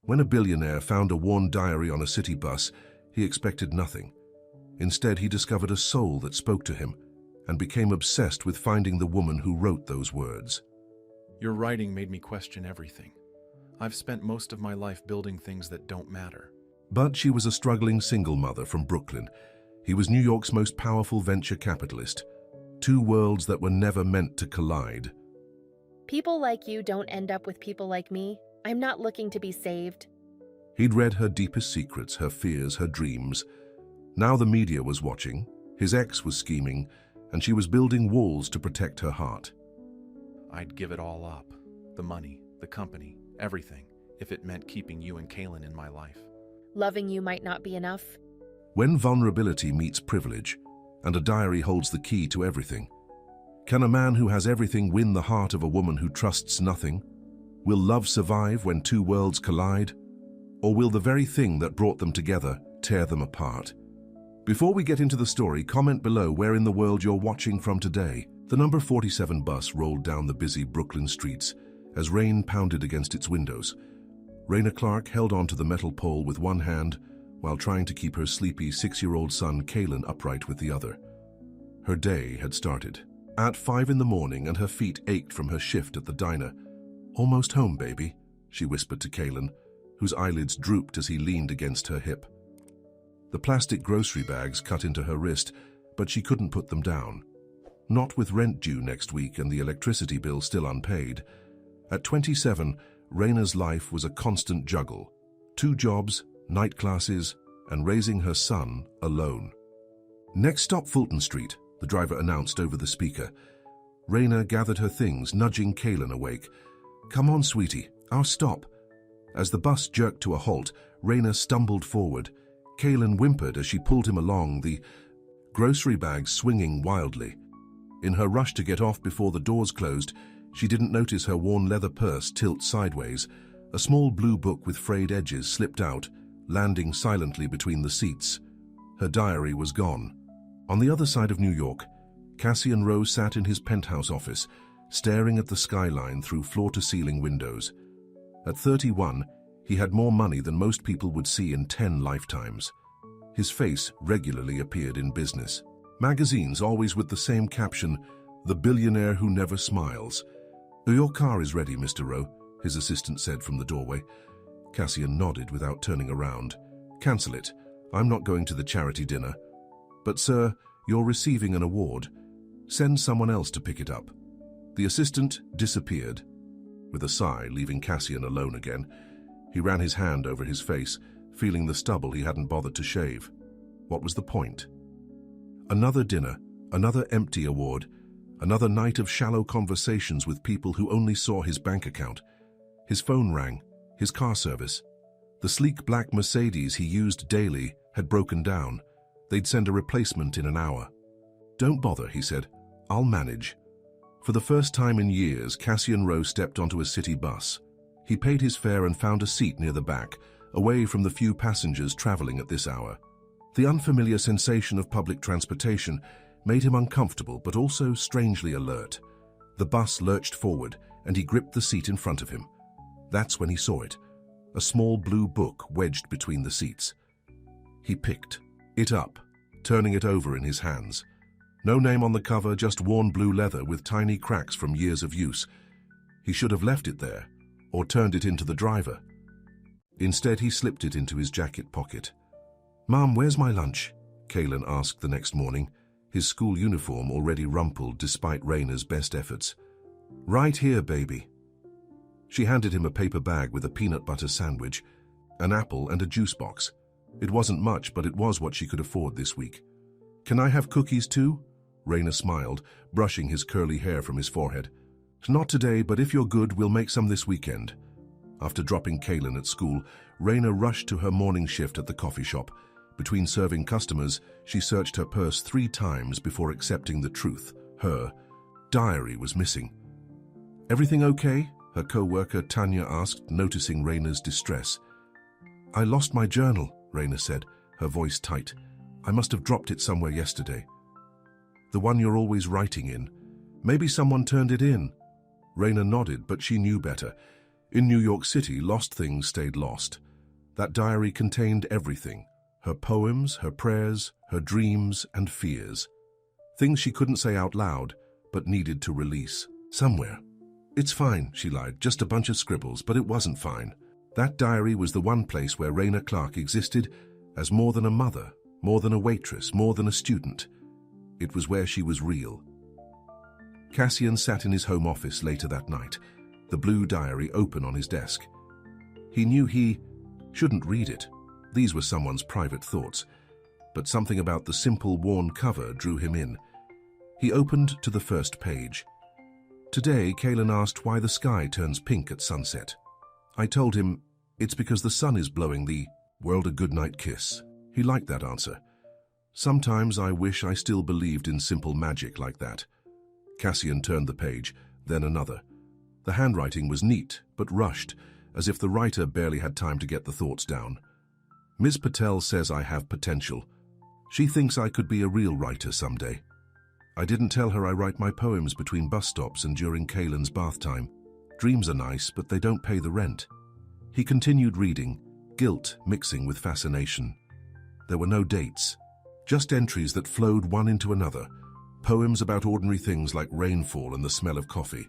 When a billionaire found a worn diary on a city bus, he expected nothing. Instead, he discovered a soul that spoke to him and became obsessed with finding the woman who wrote those words. Your writing made me question everything. I've spent most of my life building things that don't matter. But she was a struggling single mother from Brooklyn. He was New York's most powerful venture capitalist. Two worlds that were never meant to collide. People like you don't end up with people like me. I'm not looking to be saved. He'd read her deepest secrets, her fears, her dreams. Now the media was watching, his ex was scheming, and she was building walls to protect her heart. I'd give it all up. The money, the company, everything, if it meant keeping you and Kaylin in my life. Loving you might not be enough. When vulnerability meets privilege, and a diary holds the key to everything, can a man who has everything win the heart of a woman who trusts nothing? Will love survive when two worlds collide? Or will the very thing that brought them together tear them apart? Before we get into the story, comment below where in the world you're watching from today. The number 47 bus rolled down the busy Brooklyn streets as rain pounded against its windows. Raina Clark held onto the metal pole with one hand while trying to keep her sleepy 6-year-old son Kaylin upright with the other. Her day had started. At 5 in the morning, and her feet ached from her shift at the diner. "Almost home, baby," she whispered to Kaylin, whose eyelids drooped as he leaned against her hip. The plastic grocery bags cut into her wrist, but she couldn't put them down. Not with rent due next week and the electricity bill still unpaid. At 27, Raina's life was a constant juggle. 2 jobs, night classes, and raising her son alone. "Next stop Fulton Street," the driver announced over the speaker. Raina gathered her things, nudging Kaylin awake. "Come on, sweetie, our stop." As the bus jerked to a halt, Raina stumbled forward. Kaylin whimpered as she pulled him along, the grocery bags swinging wildly. In her rush to get off before the doors closed, she didn't notice her worn leather purse tilt sideways. A small blue book with frayed edges slipped out, landing silently between the seats. Her diary was gone. On the other side of New York, Cassian Rowe sat in his penthouse office, staring at the skyline through floor-to-ceiling windows. At 31, he had more money than most people would see in 10 lifetimes. His face regularly appeared in business magazines, always with the same caption, "The billionaire who never smiles." "Your car is ready, Mr. Rowe," his assistant said from the doorway. Cassian nodded without turning around. "Cancel it. I'm not going to the charity dinner." "But sir, you're receiving an award. Send someone else to pick it up." The assistant disappeared. With a sigh, leaving Cassian alone again, he ran his hand over his face, feeling the stubble he hadn't bothered to shave. What was the point? Another dinner, another empty award, another night of shallow conversations with people who only saw his bank account. His phone rang, his car service. The sleek black Mercedes he used daily had broken down. They'd send a replacement in an hour. "Don't bother," he said. "I'll manage." For the first time in years, Cassian Rowe stepped onto a city bus. He paid his fare and found a seat near the back, away from the few passengers traveling at this hour. The unfamiliar sensation of public transportation made him uncomfortable but also strangely alert. The bus lurched forward and he gripped the seat in front of him. That's when he saw it, a small blue book wedged between the seats. He picked it up, turning it over in his hands. No name on the cover, just worn blue leather with tiny cracks from years of use. He should have left it there, or turned it into the driver. Instead, he slipped it into his jacket pocket. "Mom, where's my lunch?" Kaylin asked the next morning, his school uniform already rumpled despite Raina's best efforts. "Right here, baby." She handed him a paper bag with a peanut butter sandwich, an apple and a juice box. It wasn't much, but it was what she could afford this week. "Can I have cookies too?" Raina smiled, brushing his curly hair from his forehead. "Not today, but if you're good, we'll make some this weekend." After dropping Kaylin at school, Raina rushed to her morning shift at the coffee shop. Between serving customers, she searched her purse 3 times before accepting the truth. Her diary was missing. "Everything okay?" her co-worker Tanya asked, noticing Raina's distress. "I lost my journal," Raina said, her voice tight. "I must have dropped it somewhere yesterday." "The one you're always writing in. Maybe someone turned it in." Raina nodded, but she knew better. In New York City, lost things stayed lost. That diary contained everything: her poems, her prayers, her dreams and fears. Things she couldn't say out loud, but needed to release. Somewhere. "It's fine," she lied, "just a bunch of scribbles," but it wasn't fine. That diary was the one place where Raina Clark existed as more than a mother, more than a waitress, more than a student. It was where she was real. Cassian sat in his home office later that night, the blue diary open on his desk. He knew he shouldn't read it. These were someone's private thoughts. But something about the simple, worn cover drew him in. He opened to the first page. Today, Kaylin asked why the sky turns pink at sunset. I told him, it's because the sun is blowing the world a goodnight kiss. He liked that answer. Sometimes I wish I still believed in simple magic like that. Cassian turned the page, then another. The handwriting was neat, but rushed, as if the writer barely had time to get the thoughts down. Ms. Patel says I have potential. She thinks I could be a real writer someday. I didn't tell her I write my poems between bus stops and during Kaylin's bath time. Dreams are nice, but they don't pay the rent. He continued reading, guilt mixing with fascination. There were no dates, just entries that flowed one into another. Poems about ordinary things like rainfall and the smell of coffee.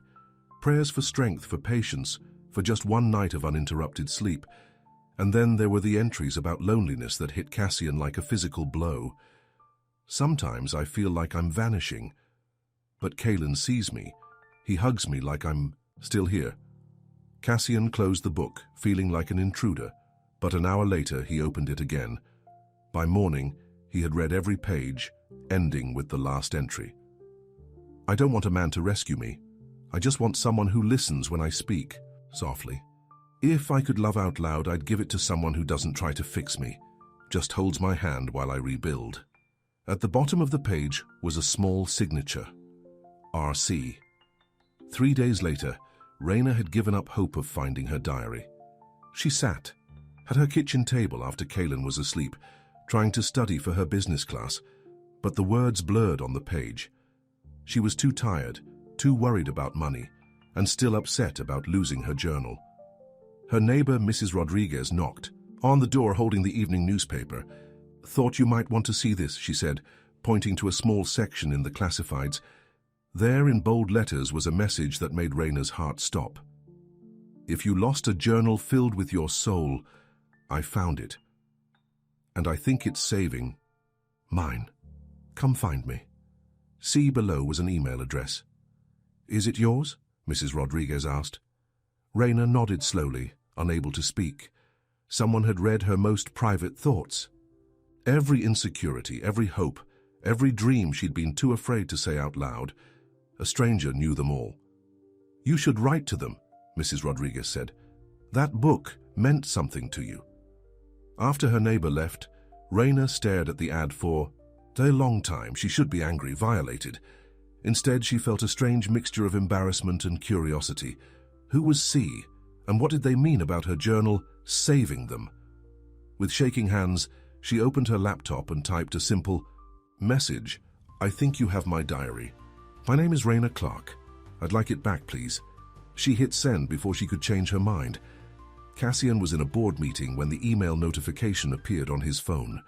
Prayers for strength, for patience, for just one night of uninterrupted sleep. And then there were the entries about loneliness that hit Cassian like a physical blow. Sometimes I feel like I'm vanishing, but Kaylin sees me. He hugs me like I'm still here. Cassian closed the book, feeling like an intruder, but an hour later he opened it again. By morning, he had read every page, ending with the last entry. I don't want a man to rescue me. I just want someone who listens when I speak, softly. If I could love out loud, I'd give it to someone who doesn't try to fix me, just holds my hand while I rebuild. At the bottom of the page was a small signature, RC. 3 days later, Raina had given up hope of finding her diary. She sat at her kitchen table after Kaylin was asleep, trying to study for her business class, but the words blurred on the page. She was too tired, too worried about money, and still upset about losing her journal. Her neighbor, Mrs. Rodriguez, knocked on the door holding the evening newspaper. "Thought you might want to see this," she said, pointing to a small section in the classifieds. There in bold letters was a message that made Raina's heart stop. "If you lost a journal filled with your soul, I found it. And I think it's saving mine. Come find me." See below was an email address. "Is it yours?" Mrs. Rodriguez asked. Raina nodded slowly, unable to speak. Someone had read her most private thoughts. Every insecurity, every hope, every dream she'd been too afraid to say out loud. A stranger knew them all. "You should write to them," Mrs. Rodriguez said. "That book meant something to you." After her neighbor left, Raina stared at the ad for a long time. She should be angry, violated. Instead, she felt a strange mixture of embarrassment and curiosity. Who was C, and what did they mean about her journal saving them? With shaking hands, she opened her laptop and typed a simple message. "I think you have my diary. My name is Raina Clark. I'd like it back, please." She hit send before she could change her mind. Cassian was in a board meeting when the email notification appeared on his phone.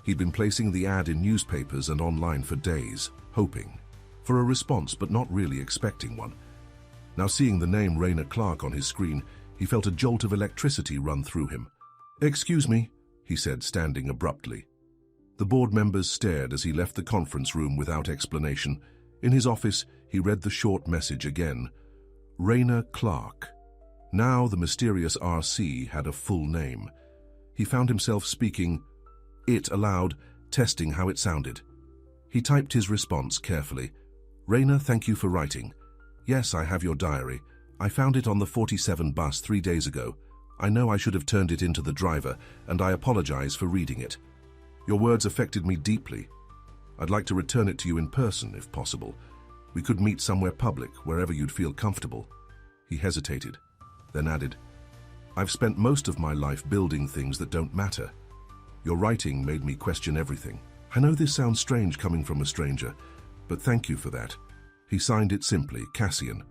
He'd been placing the ad in newspapers and online for days, hoping for a response but not really expecting one. Now seeing the name Raina Clark on his screen, he felt a jolt of electricity run through him. "Excuse me," he said, standing abruptly. The board members stared as he left the conference room without explanation. In his office, he read the short message again. Raina Clark. Now the mysterious RC had a full name. He found himself speaking it aloud, testing how it sounded. He typed his response carefully. "Raina, thank you for writing. Yes, I have your diary. I found it on the 47 bus 3 days ago. I know I should have turned it into the driver, and I apologize for reading it. Your words affected me deeply. I'd like to return it to you in person, if possible. We could meet somewhere public, wherever you'd feel comfortable." He hesitated, then added, "I've spent most of my life building things that don't matter. Your writing made me question everything. I know this sounds strange coming from a stranger, but thank you for that." He signed it simply, Cassian.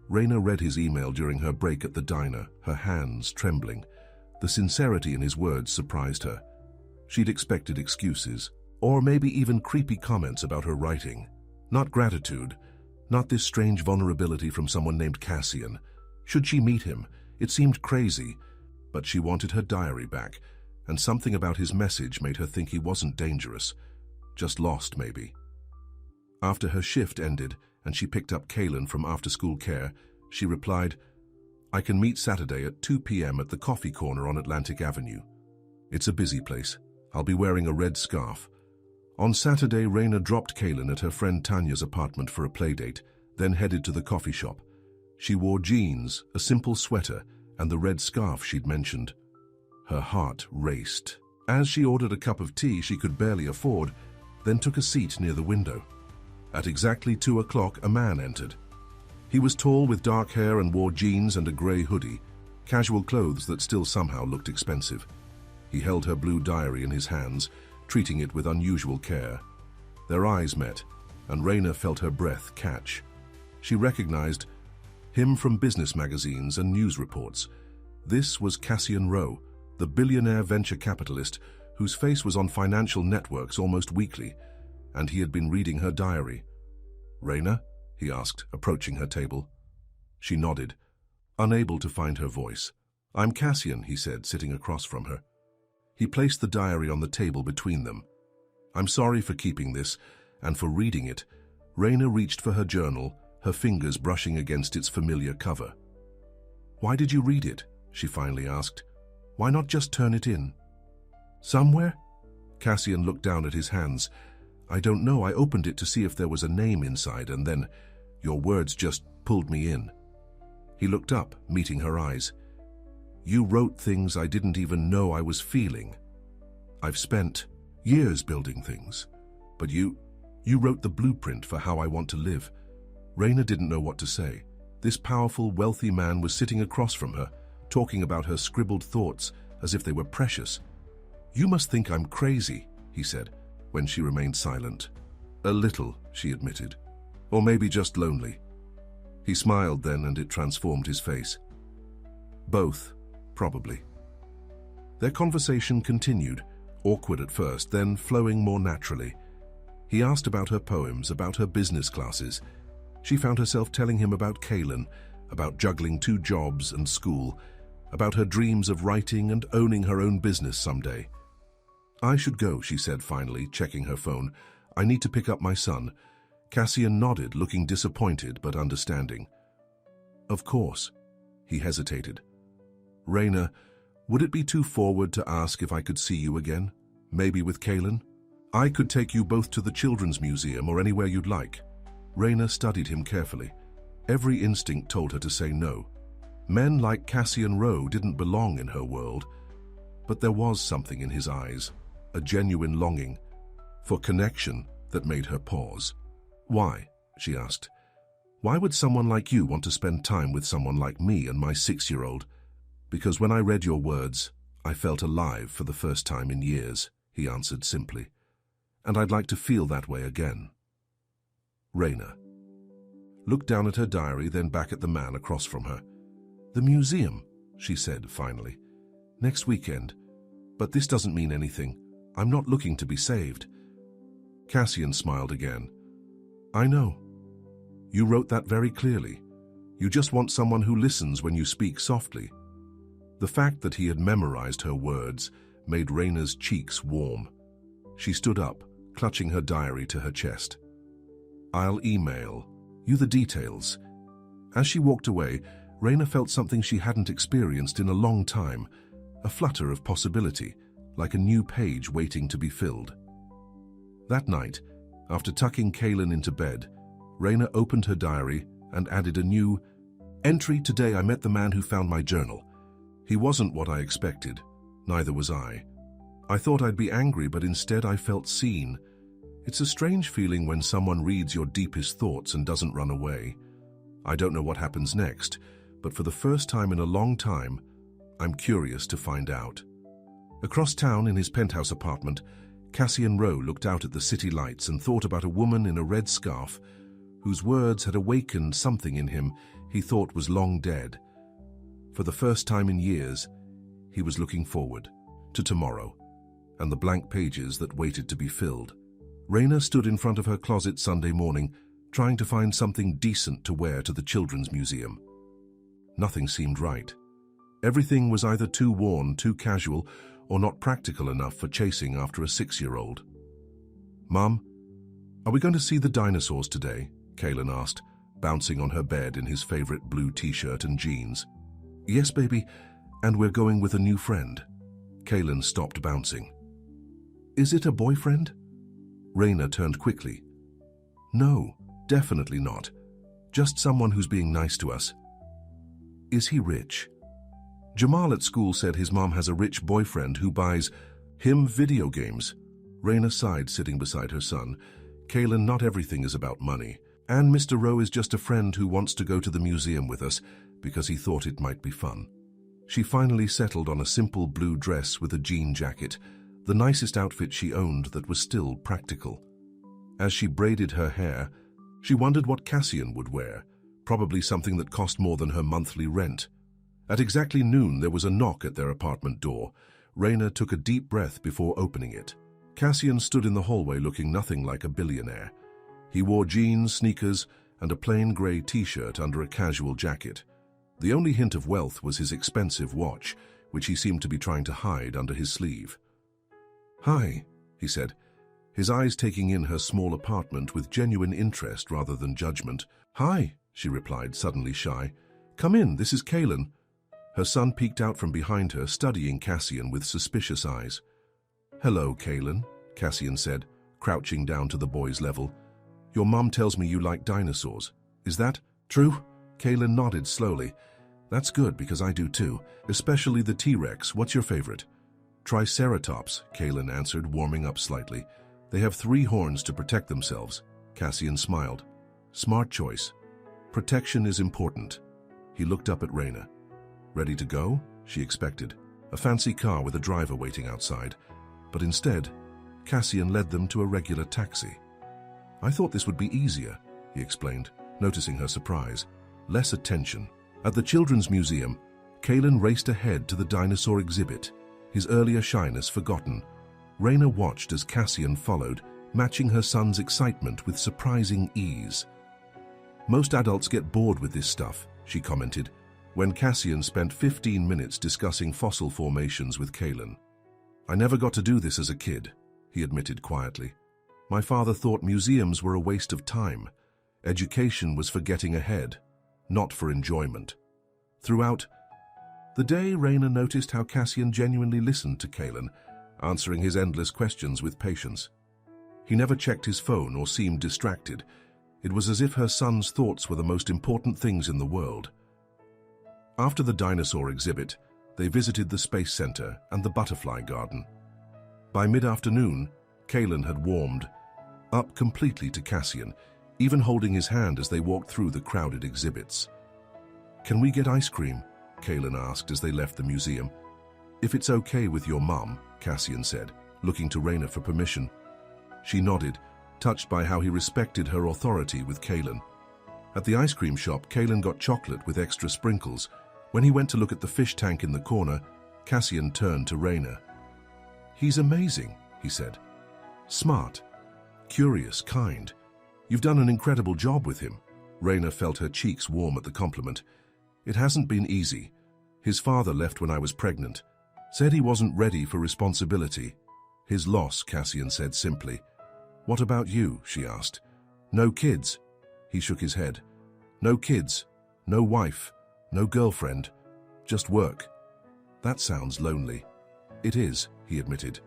Raina read his email during her break at the diner, her hands trembling. The sincerity in his words surprised her. She'd expected excuses, or maybe even creepy comments about her writing. Not gratitude, not this strange vulnerability from someone named Cassian. Should she meet him? It seemed crazy, but she wanted her diary back, and something about his message made her think he wasn't dangerous. Just lost, maybe. After her shift ended and she picked up Kaylin from after-school care, she replied, "I can meet Saturday at 2 p.m. at the coffee corner on Atlantic Avenue. It's a busy place. I'll be wearing a red scarf." On Saturday, Raina dropped Kaylin at her friend Tanya's apartment for a playdate, then headed to the coffee shop. She wore jeans, a simple sweater, and the red scarf she'd mentioned. Her heart raced. As she ordered a cup of tea she could barely afford, then took a seat near the window. At exactly 2 o'clock, a man entered. He was tall with dark hair and wore jeans and a grey hoodie, casual clothes that still somehow looked expensive. He held her blue diary in his hands, treating it with unusual care. Their eyes met, and Raina felt her breath catch. She recognized him from business magazines and news reports. This was Cassian Rowe, the billionaire venture capitalist whose face was on financial networks almost weekly, and he had been reading her diary. "Raina?" he asked, approaching her table. She nodded, unable to find her voice. "I'm Cassian," he said, sitting across from her. He placed the diary on the table between them. "I'm sorry for keeping this, and for reading it." Raina reached for her journal, her fingers brushing against its familiar cover. "Why did you read it?" she finally asked. "Why not just turn it in?" "Somewhere?" Cassian looked down at his hands. "I don't know. I opened it to see if there was a name inside, and then your words just pulled me in." He looked up, meeting her eyes. "You wrote things I didn't even know I was feeling. I've spent years building things, but you wrote the blueprint for how I want to live." Raina didn't know what to say. This powerful, wealthy man was sitting across from her, talking about her scribbled thoughts as if they were precious. "You must think I'm crazy," he said, when she remained silent. "A little," she admitted. "Or maybe just lonely." He smiled then, and it transformed his face. "Both, probably." Their conversation continued, awkward at first, then flowing more naturally. He asked about her poems, about her business classes. She found herself telling him about Kaylin, about juggling 2 jobs and school, about her dreams of writing and owning her own business someday. "I should go," she said finally, checking her phone. "I need to pick up my son." Cassian nodded, looking disappointed but understanding. "Of course." He hesitated. "Raina, would it be too forward to ask if I could see you again? Maybe with Kaylin? I could take you both to the Children's Museum or anywhere you'd like." Raina studied him carefully. Every instinct told her to say no. Men like Cassian Rowe didn't belong in her world, but there was something in his eyes, a genuine longing for connection that made her pause. "Why?" she asked. "Why would someone like you want to spend time with someone like me and my 6-year-old? "Because when I read your words, I felt alive for the first time in years," he answered simply. "And I'd like to feel that way again." Raina looked down at her diary, then back at the man across from her. "The museum," she said finally. "Next weekend. But this doesn't mean anything. I'm not looking to be saved." Cassian smiled again. "I know. You wrote that very clearly. You just want someone who listens when you speak softly." The fact that he had memorized her words made Raina's cheeks warm. She stood up, clutching her diary to her chest. "I'll email you the details." As she walked away, Raina felt something she hadn't experienced in a long time, a flutter of possibility, like a new page waiting to be filled. That night, after tucking Kaylin into bed, Raina opened her diary and added a new entry. "Today I met the man who found my journal. He wasn't what I expected. Neither was I. I thought I'd be angry, but instead I felt seen. It's a strange feeling when someone reads your deepest thoughts and doesn't run away. I don't know what happens next, but for the first time in a long time, I'm curious to find out." Across town in his penthouse apartment, Cassian Rowe looked out at the city lights and thought about a woman in a red scarf whose words had awakened something in him he thought was long dead. For the first time in years, he was looking forward to tomorrow and the blank pages that waited to be filled. Raina stood in front of her closet Sunday morning, trying to find something decent to wear to the Children's Museum. Nothing seemed right. Everything was either too worn, too casual, or not practical enough for chasing after a 6-year-old. "Mom, are we going to see the dinosaurs today?" Kaylin asked, bouncing on her bed in his favorite blue t-shirt and jeans. "Yes, baby, and we're going with a new friend." Kaylin stopped bouncing. "Is it a boyfriend?" Raina turned quickly. "No, definitely not. Just someone who's being nice to us." "Is he rich?" "Jamal at school said his mom has a rich boyfriend who buys him video games." Raina sighed, sitting beside her son. "Kaylin, not everything is about money. And Mr. Rowe is just a friend who wants to go to the museum with us because he thought it might be fun." She finally settled on a simple blue dress with a jean jacket, the nicest outfit she owned that was still practical. As she braided her hair, she wondered what Cassian would wear, probably something that cost more than her monthly rent. At exactly noon, there was a knock at their apartment door. Raina took a deep breath before opening it. Cassian stood in the hallway looking nothing like a billionaire. He wore jeans, sneakers, and a plain grey t-shirt under a casual jacket. The only hint of wealth was his expensive watch, which he seemed to be trying to hide under his sleeve. "Hi," he said, his eyes taking in her small apartment with genuine interest rather than judgment. "Hi," she replied, suddenly shy. "Come in, this is Kaylin." Her son peeked out from behind her, studying Cassian with suspicious eyes. "Hello, Kaylin," Cassian said, crouching down to the boy's level. "Your mom tells me you like dinosaurs. Is that true?" Kaylin nodded slowly. "That's good, because I do too, especially the T-Rex. What's your favorite?" "Triceratops," Kaylin answered, warming up slightly. "They have 3 horns to protect themselves." Cassian smiled. "Smart choice. Protection is important." He looked up at Raina. "Ready to go?" she expected. A fancy car with a driver waiting outside. But instead, Cassian led them to a regular taxi. "I thought this would be easier," he explained, noticing her surprise. Less attention. At the Children's Museum, Kaylin raced ahead to the dinosaur exhibit, his earlier shyness forgotten. Raina watched as Cassian followed, matching her son's excitement with surprising ease. "Most adults get bored with this stuff," she commented, when Cassian spent 15 minutes discussing fossil formations with Kaylin. "I never got to do this as a kid," he admitted quietly. "My father thought museums were a waste of time. Education was for getting ahead, not for enjoyment." Throughout the day, Raina noticed how Cassian genuinely listened to Kaylin, answering his endless questions with patience. He never checked his phone or seemed distracted. It was as if her son's thoughts were the most important things in the world. After the dinosaur exhibit, they visited the Space Center and the Butterfly Garden. By mid-afternoon, Kaylin had warmed up completely to Cassian, even holding his hand as they walked through the crowded exhibits. "Can we get ice cream?" Kaylin asked as they left the museum. "If it's okay with your mom," Cassian said, looking to Raina for permission. She nodded, touched by how he respected her authority with Kaylin. At the ice cream shop, Kaylin got chocolate with extra sprinkles. When he went to look at the fish tank in the corner, Cassian turned to Raina. "He's amazing," he said. "Smart, curious, kind. You've done an incredible job with him." Raina felt her cheeks warm at the compliment. "It hasn't been easy. His father left when I was pregnant. Said he wasn't ready for responsibility." "His loss," Cassian said simply. "What about you?" she asked. "No kids?" He shook his head. "No kids, no wife, no girlfriend, just work." "That sounds lonely." "It is," he admitted.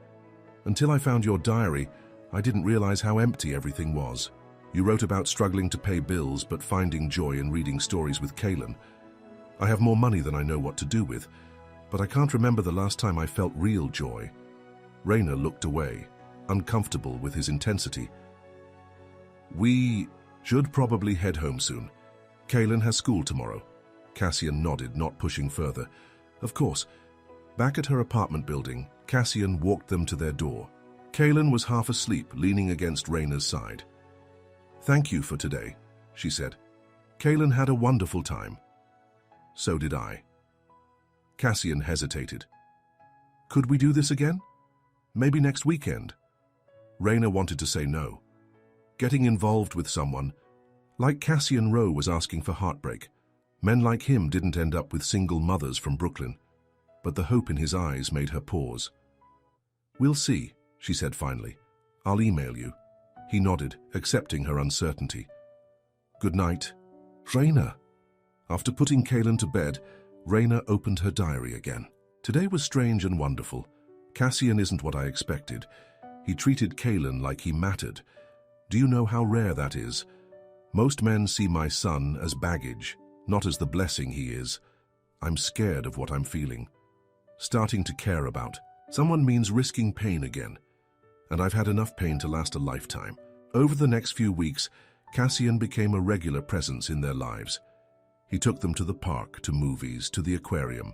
"Until I found your diary, I didn't realize how empty everything was. You wrote about struggling to pay bills but finding joy in reading stories with Kaylin. I have more money than I know what to do with, but I can't remember the last time I felt real joy." Raina looked away, uncomfortable with his intensity. "We should probably head home soon. Kaylin has school tomorrow." Cassian nodded, not pushing further. "Of course." Back at her apartment building, Cassian walked them to their door. Kaylin was half asleep, leaning against Raina's side. "Thank you for today," she said. Kaylin had a wonderful time. So did I. Cassian hesitated. Could we do this again? Maybe next weekend? Raina wanted to say no. Getting involved with someone, like Cassian Rowe, was asking for heartbreak. Men like him didn't end up with single mothers from Brooklyn, but the hope in his eyes made her pause. We'll see, she said finally. I'll email you. He nodded, accepting her uncertainty. Good night. Raina. After putting Kaylin to bed, Raina opened her diary again. Today was strange and wonderful. Cassian isn't what I expected. He treated Kaylin like he mattered. Do you know how rare that is? Most men see my son as baggage, not as the blessing he is. I'm scared of what I'm feeling. Starting to care about. Someone means risking pain again. And I've had enough pain to last a lifetime. Over the next few weeks, Cassian became a regular presence in their lives. He took them to the park, to movies, to the aquarium.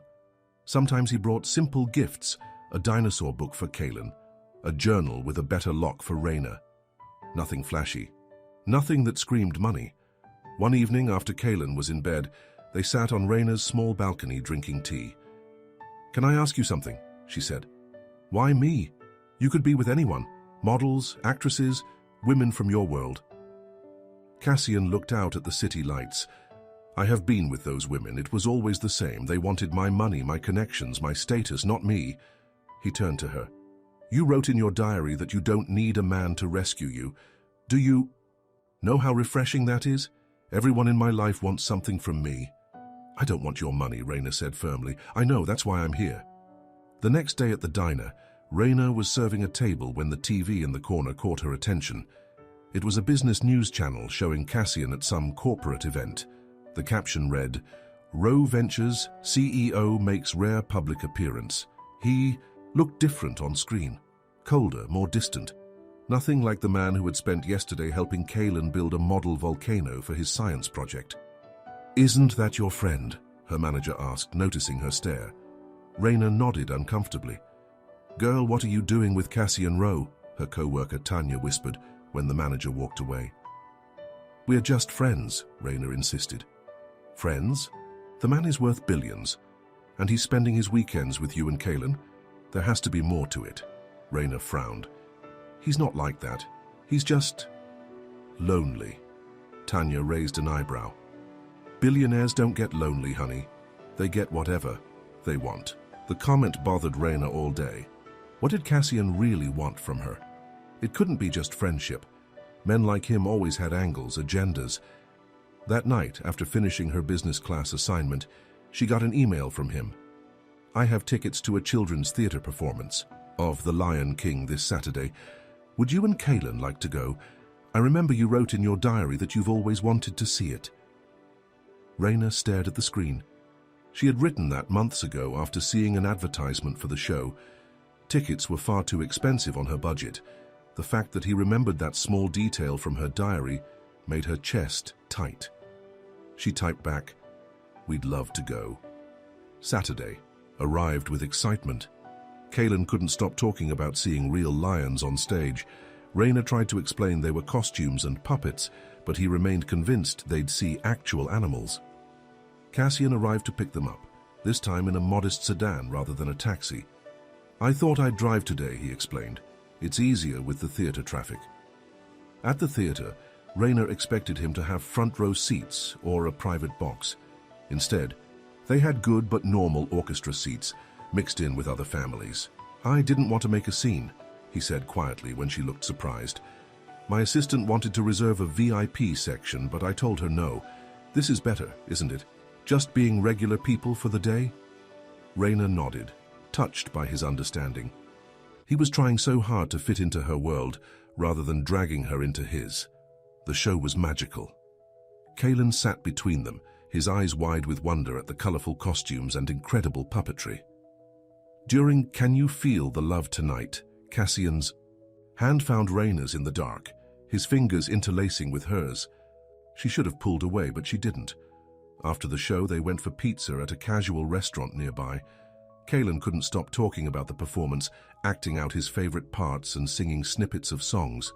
Sometimes he brought simple gifts, a dinosaur book for Kaylin, a journal with a better lock for Raina. Nothing flashy. Nothing that screamed money. One evening after Kaylin was in bed, they sat on Raina's small balcony drinking tea. Can I ask you something? She said. Why me? You could be with anyone. Models, actresses, women from your world. Cassian looked out at the city lights. I have been with those women. It was always the same. They wanted my money, my connections, my status, not me. He turned to her. You wrote in your diary that you don't need a man to rescue you. Do you know how refreshing that is? Everyone in my life wants something from me. I don't want your money, Raina said firmly. I know, that's why I'm here. The next day at the diner, Raina was serving a table when the TV in the corner caught her attention. It was a business news channel showing Cassian at some corporate event. The caption read, Rowe Ventures CEO makes rare public appearance. He looked different on screen, colder, more distant. Nothing like the man who had spent yesterday helping Kaylin build a model volcano for his science project. Isn't that your friend? Her manager asked, noticing her stare. Raina nodded uncomfortably. Girl, what are you doing with Cassian Rowe? Her co-worker Tanya whispered when the manager walked away. We're just friends, Raina insisted. Friends? The man is worth billions, and he's spending his weekends with you and Kaylin. There has to be more to it. Raina frowned. He's not like that. He's just lonely. Tanya raised an eyebrow. Billionaires don't get lonely, honey. They get whatever they want. The comment bothered Raina all day. What did Cassian really want from her? It couldn't be just friendship. Men like him always had angles, agendas. That night, after finishing her business class assignment, she got an email from him. I have tickets to a children's theater performance of The Lion King this Saturday. Would you and Kaylin like to go? I remember you wrote in your diary that you've always wanted to see it. Raina stared at the screen. She had written that months ago after seeing an advertisement for the show. Tickets were far too expensive on her budget. The fact that he remembered that small detail from her diary made her chest tight. She typed back, We'd love to go. Saturday arrived with excitement. Kaylin couldn't stop talking about seeing real lions on stage. Raina tried to explain they were costumes and puppets, but he remained convinced they'd see actual animals. Cassian arrived to pick them up, this time in a modest sedan rather than a taxi. I thought I'd drive today, he explained. It's easier with the theater traffic. At the theater, Raina expected him to have front row seats or a private box. Instead, they had good but normal orchestra seats, mixed in with other families. I didn't want to make a scene, he said quietly when she looked surprised. My assistant wanted to reserve a VIP section, but I told her no. This is better, isn't it? Just being regular people for the day? Raina nodded, touched by his understanding. He was trying so hard to fit into her world, rather than dragging her into his. The show was magical. Kaylin sat between them, his eyes wide with wonder at the colorful costumes and incredible puppetry. During Can You Feel the Love Tonight, Cassian's hand found Raina's in the dark, his fingers interlacing with hers. She should have pulled away, but she didn't. After the show, they went for pizza at a casual restaurant nearby. Kaylin couldn't stop talking about the performance, acting out his favorite parts and singing snippets of songs.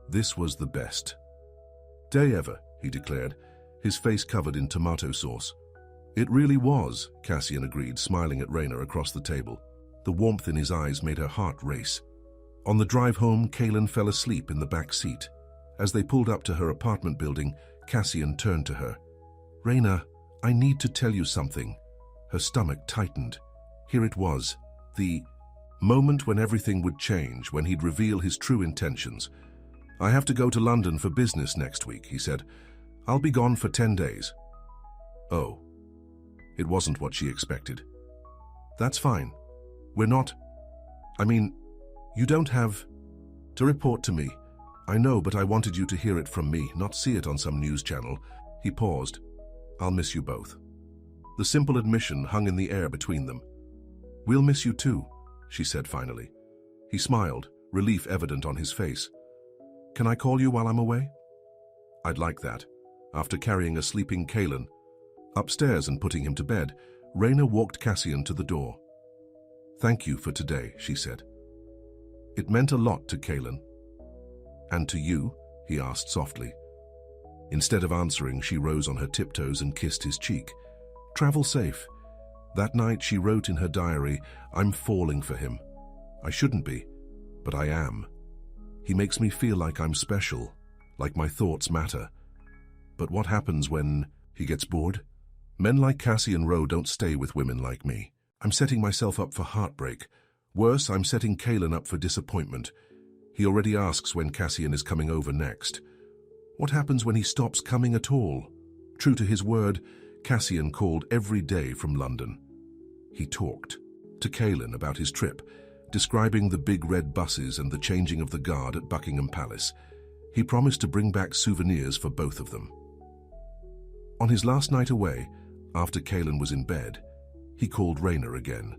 This was the best day ever, he declared, his face covered in tomato sauce. It really was, Cassian agreed, smiling at Raina across the table. The warmth in his eyes made her heart race. On the drive home, Kaylin fell asleep in the back seat. As they pulled up to her apartment building, Cassian turned to her. "Raina, I need to tell you something." Her stomach tightened. Here it was, the moment when everything would change, when he'd reveal his true intentions. "I have to go to London for business next week," he said. "I'll be gone for 10 days. Oh. It wasn't what she expected. "That's fine. You don't have to report to me. I know, but I wanted you to hear it from me, not see it on some news channel." He paused. "I'll miss you both." The simple admission hung in the air between them. "We'll miss you too," she said finally. He smiled, relief evident on his face. "Can I call you while I'm away?" "I'd like that." After carrying a sleeping Kaylin upstairs and putting him to bed, Raina walked Cassian to the door. "Thank you for today," she said. It meant a lot to Kaylin. "And to you?" he asked softly. Instead of answering, she rose on her tiptoes and kissed his cheek. "Travel safe." That night she wrote in her diary, "I'm falling for him. I shouldn't be, but I am. He makes me feel like I'm special, like my thoughts matter. But what happens when he gets bored? Men like Cassian Rowe don't stay with women like me. I'm setting myself up for heartbreak. Worse, I'm setting Kaylin up for disappointment. He already asks when Cassian is coming over next. What happens when he stops coming at all?" True to his word, Cassian called every day from London. He talked to Kaylin about his trip, describing the big red buses and the changing of the guard at Buckingham Palace. He promised to bring back souvenirs for both of them. On his last night away, after Kaylin was in bed, he called Raina again.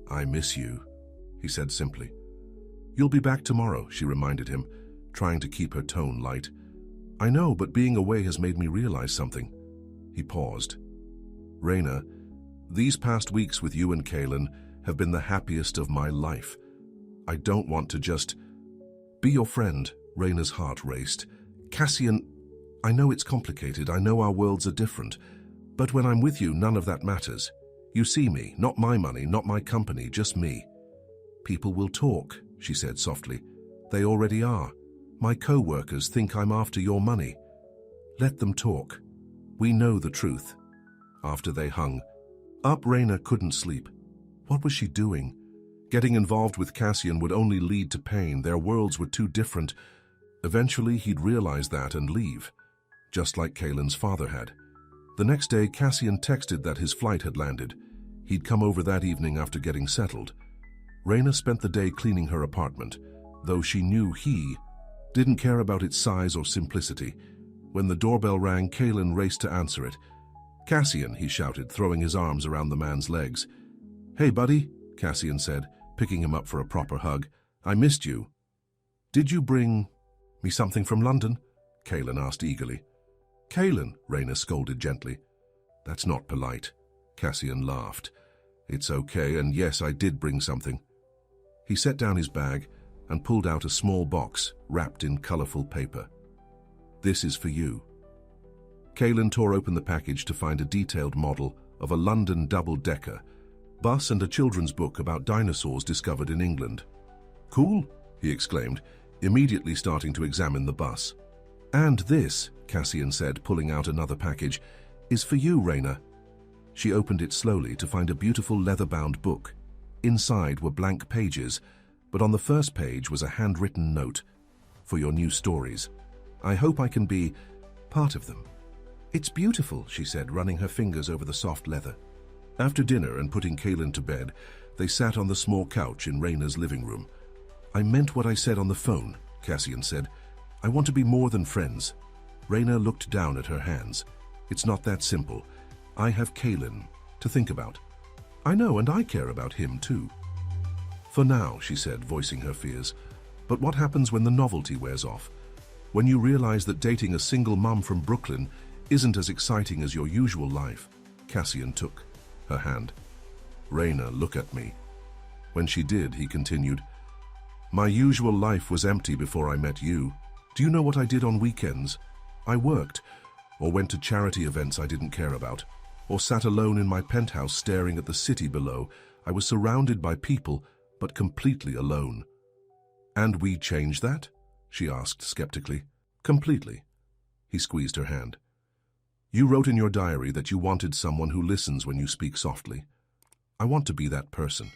"I miss you," he said simply. "You'll be back tomorrow," she reminded him, trying to keep her tone light. "I know, but being away has made me realize something." He paused. "Raina, these past weeks with you and Kaylin have been the happiest of my life. I don't want to just be your friend." Raina's heart raced. "Cassian, I know it's complicated, I know our worlds are different, but when I'm with you, none of that matters. You see me, not my money, not my company, just me." "People will talk," she said softly. "They already are. My co-workers think I'm after your money. Let them talk. We know the truth." After they hung up, Raina couldn't sleep. What was she doing? Getting involved with Cassian would only lead to pain. Their worlds were too different. Eventually, he'd realize that and leave, just like Kaylin's father had. The next day, Cassian texted that his flight had landed. He'd come over that evening after getting settled. Raina spent the day cleaning her apartment, though she knew he didn't care about its size or simplicity. When the doorbell rang, Kaylin raced to answer it. "Cassian," he shouted, throwing his arms around the man's legs. "Hey, buddy," Cassian said, picking him up for a proper hug. "I missed you." "Did you bring me something from London?" Kaylin asked eagerly. "Kaylin," Raina scolded gently. "That's not polite." Cassian laughed. "It's okay, and yes, I did bring something." He set down his bag and pulled out a small box wrapped in colorful paper. "This is for you." Kaylin tore open the package to find a detailed model of a London double-decker bus and a children's book about dinosaurs discovered in England. "Cool," he exclaimed, immediately starting to examine the bus. "And this," Cassian said, pulling out another package, "is for you, Raina." She opened it slowly to find a beautiful leather-bound book. Inside were blank pages, but on the first page was a handwritten note. "For your new stories. I hope I can be part of them." "It's beautiful," she said, running her fingers over the soft leather. After dinner and putting Kaylin to bed, they sat on the small couch in Raina's living room. "I meant what I said on the phone," Cassian said. "I want to be more than friends." Raina looked down at her hands. "It's not that simple. I have Kaylin to think about." "I know, and I care about him too." "For now," she said, voicing her fears. "But what happens when the novelty wears off? When you realize that dating a single mum from Brooklyn isn't as exciting as your usual life?" Cassian took her hand. "Raina, look at me." When she did, he continued, "My usual life was empty before I met you. Do you know what I did on weekends? I worked, or went to charity events I didn't care about, or sat alone in my penthouse staring at the city below. I was surrounded by people, but completely alone. "And we changed that?" she asked skeptically. "Completely." He squeezed her hand. "You wrote in your diary that you wanted someone who listens when you speak softly. I want to be that person."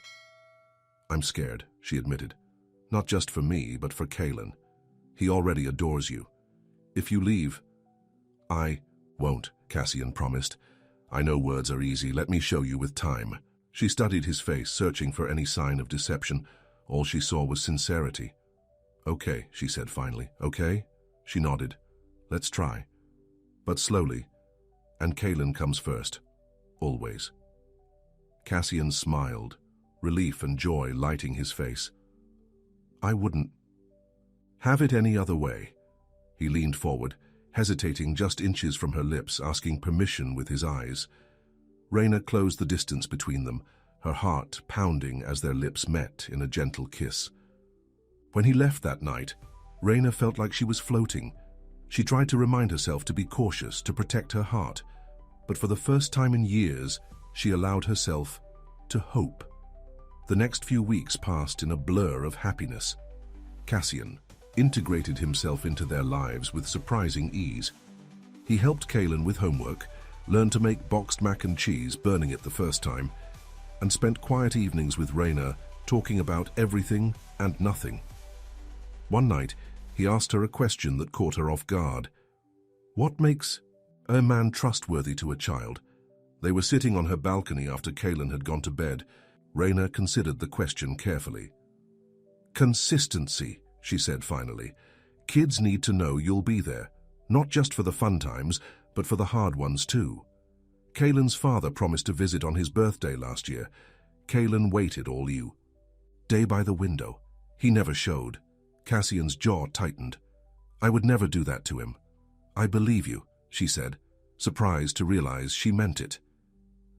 "I'm scared," she admitted. "Not just for me, but for Kalen. He already adores you. If you leave—" "I won't," Cassian promised. "I know words are easy. Let me show you with time." She studied his face, searching for any sign of deception. All she saw was sincerity. "Okay," she said finally. "Okay?" She nodded. "Let's try. But slowly. And Kalen comes first. Always." Cassian smiled, relief and joy lighting his face. "I wouldn't have it any other way." He leaned forward, hesitating just inches from her lips, asking permission with his eyes. Raina closed the distance between them, her heart pounding as their lips met in a gentle kiss. When he left that night, Raina felt like she was floating. She tried to remind herself to be cautious, to protect her heart. But for the first time in years, she allowed herself to hope. The next few weeks passed in a blur of happiness. Cassian integrated himself into their lives with surprising ease. He helped Kalen with homework, learned to make boxed mac and cheese, burning it the first time, and spent quiet evenings with Raina, talking about everything and nothing. One night, he asked her a question that caught her off guard. What makes a man trustworthy to a child? They were sitting on her balcony after Kalen had gone to bed. Raina considered the question carefully. "Consistency," she said finally. "Kids need to know you'll be there, not just for the fun times, but for the hard ones too." Kalen's father promised to visit on his birthday last year. Kalen waited all day by the window. He never showed. Cassian's jaw tightened. "I would never do that to him." "I believe you," she said, surprised to realize she meant it.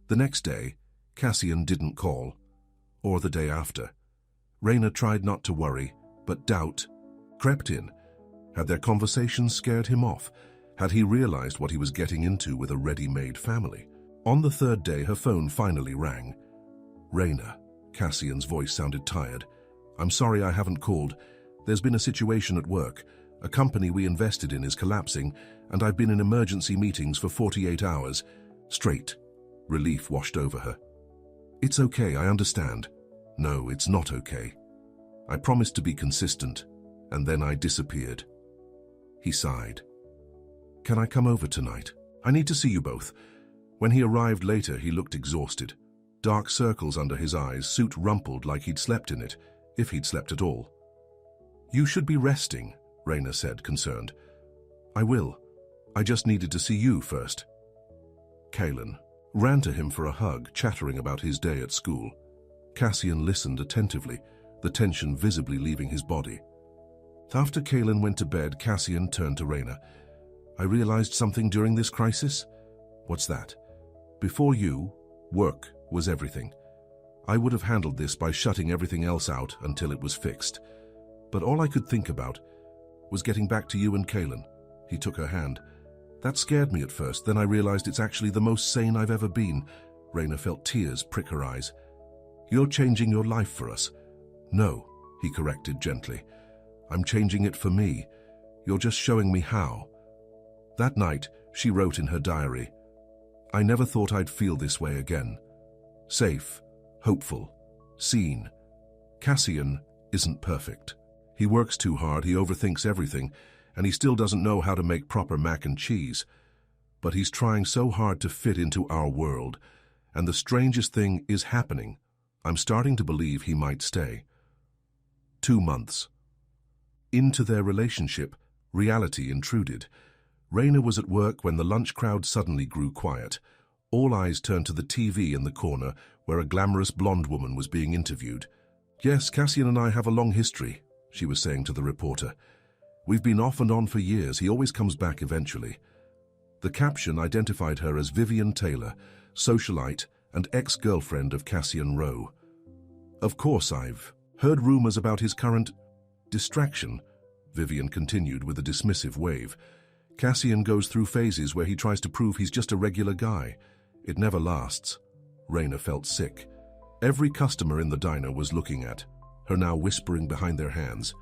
The next day, Cassian didn't call, or the day after. Raina tried not to worry, but doubt crept in. Had their conversations scared him off? Had he realized what he was getting into with a ready-made family? On the third day, her phone finally rang. "Raina," Cassian's voice sounded tired. "I'm sorry I haven't called. There's been a situation at work. A company we invested in is collapsing, and I've been in emergency meetings for 48 hours. Straight." Relief washed over her. "It's okay, I understand." "No, it's not okay. I promised to be consistent, and then I disappeared." He sighed. "Can I come over tonight? I need to see you both." When he arrived later, he looked exhausted. Dark circles under his eyes, suit rumpled like he'd slept in it, if he'd slept at all. "You should be resting," Raina said, concerned. "I will. I just needed to see you first." Kalen ran to him for a hug, chattering about his day at school. Cassian listened attentively, the tension visibly leaving his body. After Kalen went to bed, Cassian turned to Raina. "I realized something during this crisis." "What's that?" "Before you, work was everything. I would have handled this by shutting everything else out until it was fixed. But all I could think about was getting back to you and Kalen." He took her hand. "That scared me at first, then I realized it's actually the most sane I've ever been." Raina felt tears prick her eyes. "You're changing your life for us." "No," he corrected gently. "I'm changing it for me. You're just showing me how." That night, she wrote in her diary, "I never thought I'd feel this way again. Safe, hopeful, seen. Cassian isn't perfect. He works too hard, he overthinks everything, and he still doesn't know how to make proper mac and cheese. But he's trying so hard to fit into our world, and the strangest thing is happening. I'm starting to believe he might stay." 2 months. Into their relationship, reality intruded. Raina was at work when the lunch crowd suddenly grew quiet. All eyes turned to the TV in the corner, where a glamorous blonde woman was being interviewed. "Yes, Cassian and I have a long history," she was saying to the reporter. "We've been off and on for years. He always comes back eventually." The caption identified her as Vivian Taylor, socialite and ex-girlfriend of Cassian Rowe. "Of course, I've heard rumors about his current distraction," Vivian continued with a dismissive wave. Cassian goes through phases where he tries to prove he's just a regular guy. It never lasts. Raina felt sick. Every customer in the diner was looking at her, now whispering behind their hands.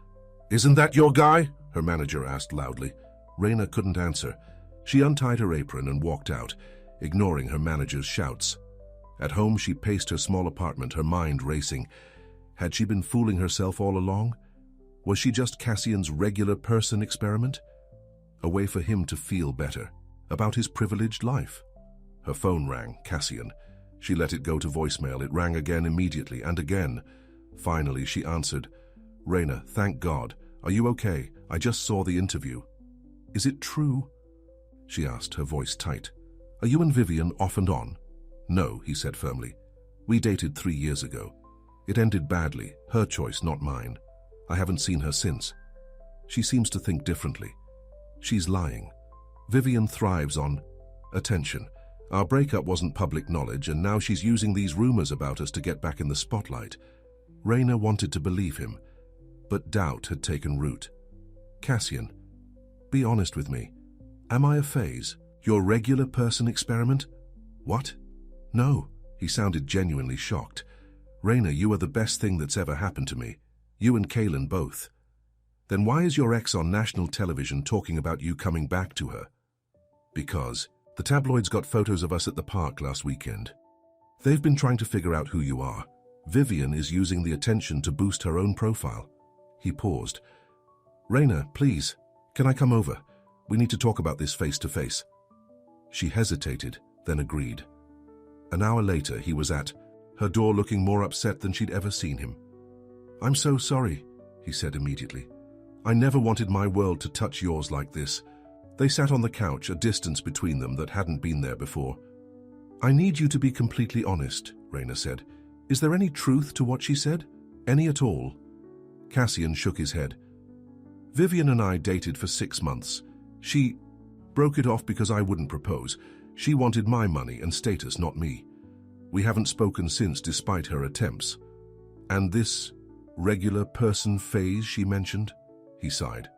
"Isn't that your guy?" her manager asked loudly. Raina couldn't answer. She untied her apron and walked out, ignoring her manager's shouts. At home, she paced her small apartment, her mind racing. Had she been fooling herself all along? Was she just Cassian's regular person experiment? A way for him to feel better about his privileged life? Her phone rang. Cassian. She let it go to voicemail. It rang again immediately, and again. Finally, she answered. "Raina, thank God. Are you okay? I just saw the interview." "Is it true?" she asked, her voice tight. "Are you and Vivian off and on?" "No," he said firmly. "We dated 3 years ago. It ended badly. Her choice, not mine. I haven't seen her since. She seems to think differently. She's lying. Vivian thrives on attention. Our breakup wasn't public knowledge, and now she's using these rumors about us to get back in the spotlight." Raina wanted to believe him, but doubt had taken root. "Cassian, be honest with me. Am I a phase? Your regular person experiment?" "What? No." He sounded genuinely shocked. "Raina, you are the best thing that's ever happened to me. You and Kaylin both. Then why is your ex on national television talking about you coming back to her?" "Because the tabloids got photos of us at the park last weekend. They've been trying to figure out who you are. Vivian is using the attention to boost her own profile." He paused. "Raina, please, can I come over? We need to talk about this face to face." She hesitated, then agreed. An hour later, he was at her door looking more upset than she'd ever seen him. "I'm so sorry," he said immediately. "I never wanted my world to touch yours like this." They sat on the couch, a distance between them that hadn't been there before. "I need you to be completely honest," Raina said. "Is there any truth to what she said? Any at all?" Cassian shook his head. "Vivian and I dated for 6 months. She broke it off because I wouldn't propose. She wanted my money and status, not me. We haven't spoken since, despite her attempts. And this regular person phase she mentioned?" He sighed.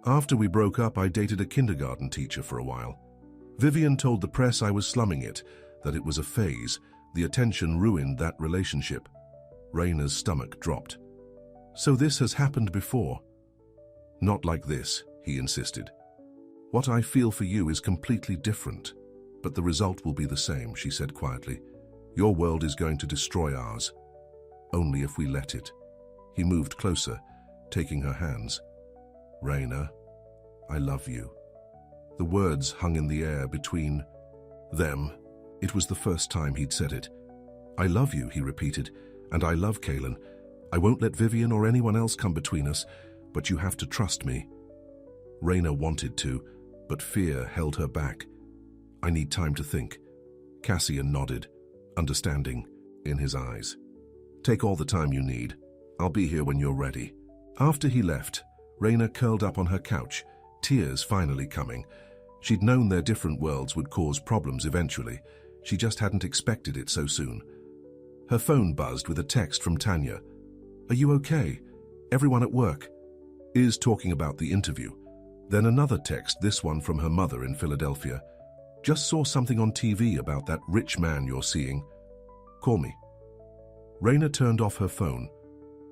"After we broke up, I dated a kindergarten teacher for a while. Vivian told the press I was slumming it, that it was a phase. The attention ruined that relationship." Raina's stomach dropped. "So this has happened before?" "Not like this," he insisted. "What I feel for you is completely different, but the result will be the same," she said quietly. "Your world is going to destroy ours, only if we let it." He moved closer, taking her hands. "Raina, I love you." The words hung in the air between them. It was the first time he'd said it. "I love you," he repeated, "and I love Kaylin. I won't let Vivian or anyone else come between us, but you have to trust me." Raina wanted to, but fear held her back. "I need time to think." Cassian nodded, understanding in his eyes. "Take all the time you need. I'll be here when you're ready." After he left, Raina curled up on her couch, tears finally coming. She'd known their different worlds would cause problems eventually. She just hadn't expected it so soon. Her phone buzzed with a text from Tanya. "Are you okay? Everyone at work is talking about the interview." Then another text, this one from her mother in Philadelphia. "Just saw something on TV about that rich man you're seeing. Call me." Raina turned off her phone.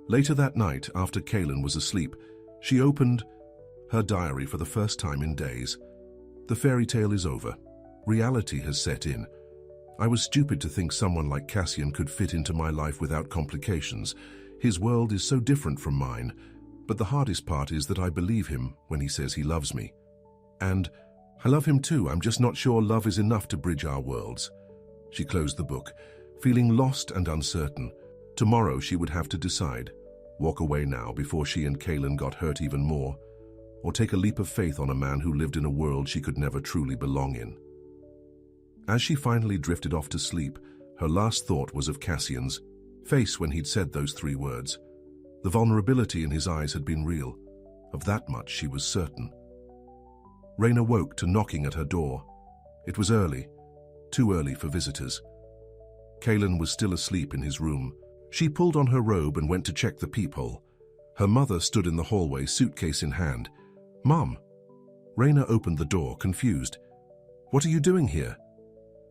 Later that night, after Kaylin was asleep, she opened her diary for the first time in days. The fairy tale is over. Reality has set in. I was stupid to think someone like Cassian could fit into my life without complications. His world is so different from mine, but the hardest part is that I believe him when he says he loves me. And I love him too. I'm just not sure love is enough to bridge our worlds. She closed the book, feeling lost and uncertain. Tomorrow she would have to decide. Walk away now before she and Kaylin got hurt even more, or take a leap of faith on a man who lived in a world she could never truly belong in. As she finally drifted off to sleep, her last thought was of Cassian's face when he'd said those 3 words. The vulnerability in his eyes had been real. Of that much she was certain. Raina woke to knocking at her door. It was early, too early for visitors. Kaylin was still asleep in his room. She pulled on her robe and went to check the peephole. Her mother stood in the hallway, suitcase in hand. "Mom, Raina opened the door, confused. "What are you doing here?"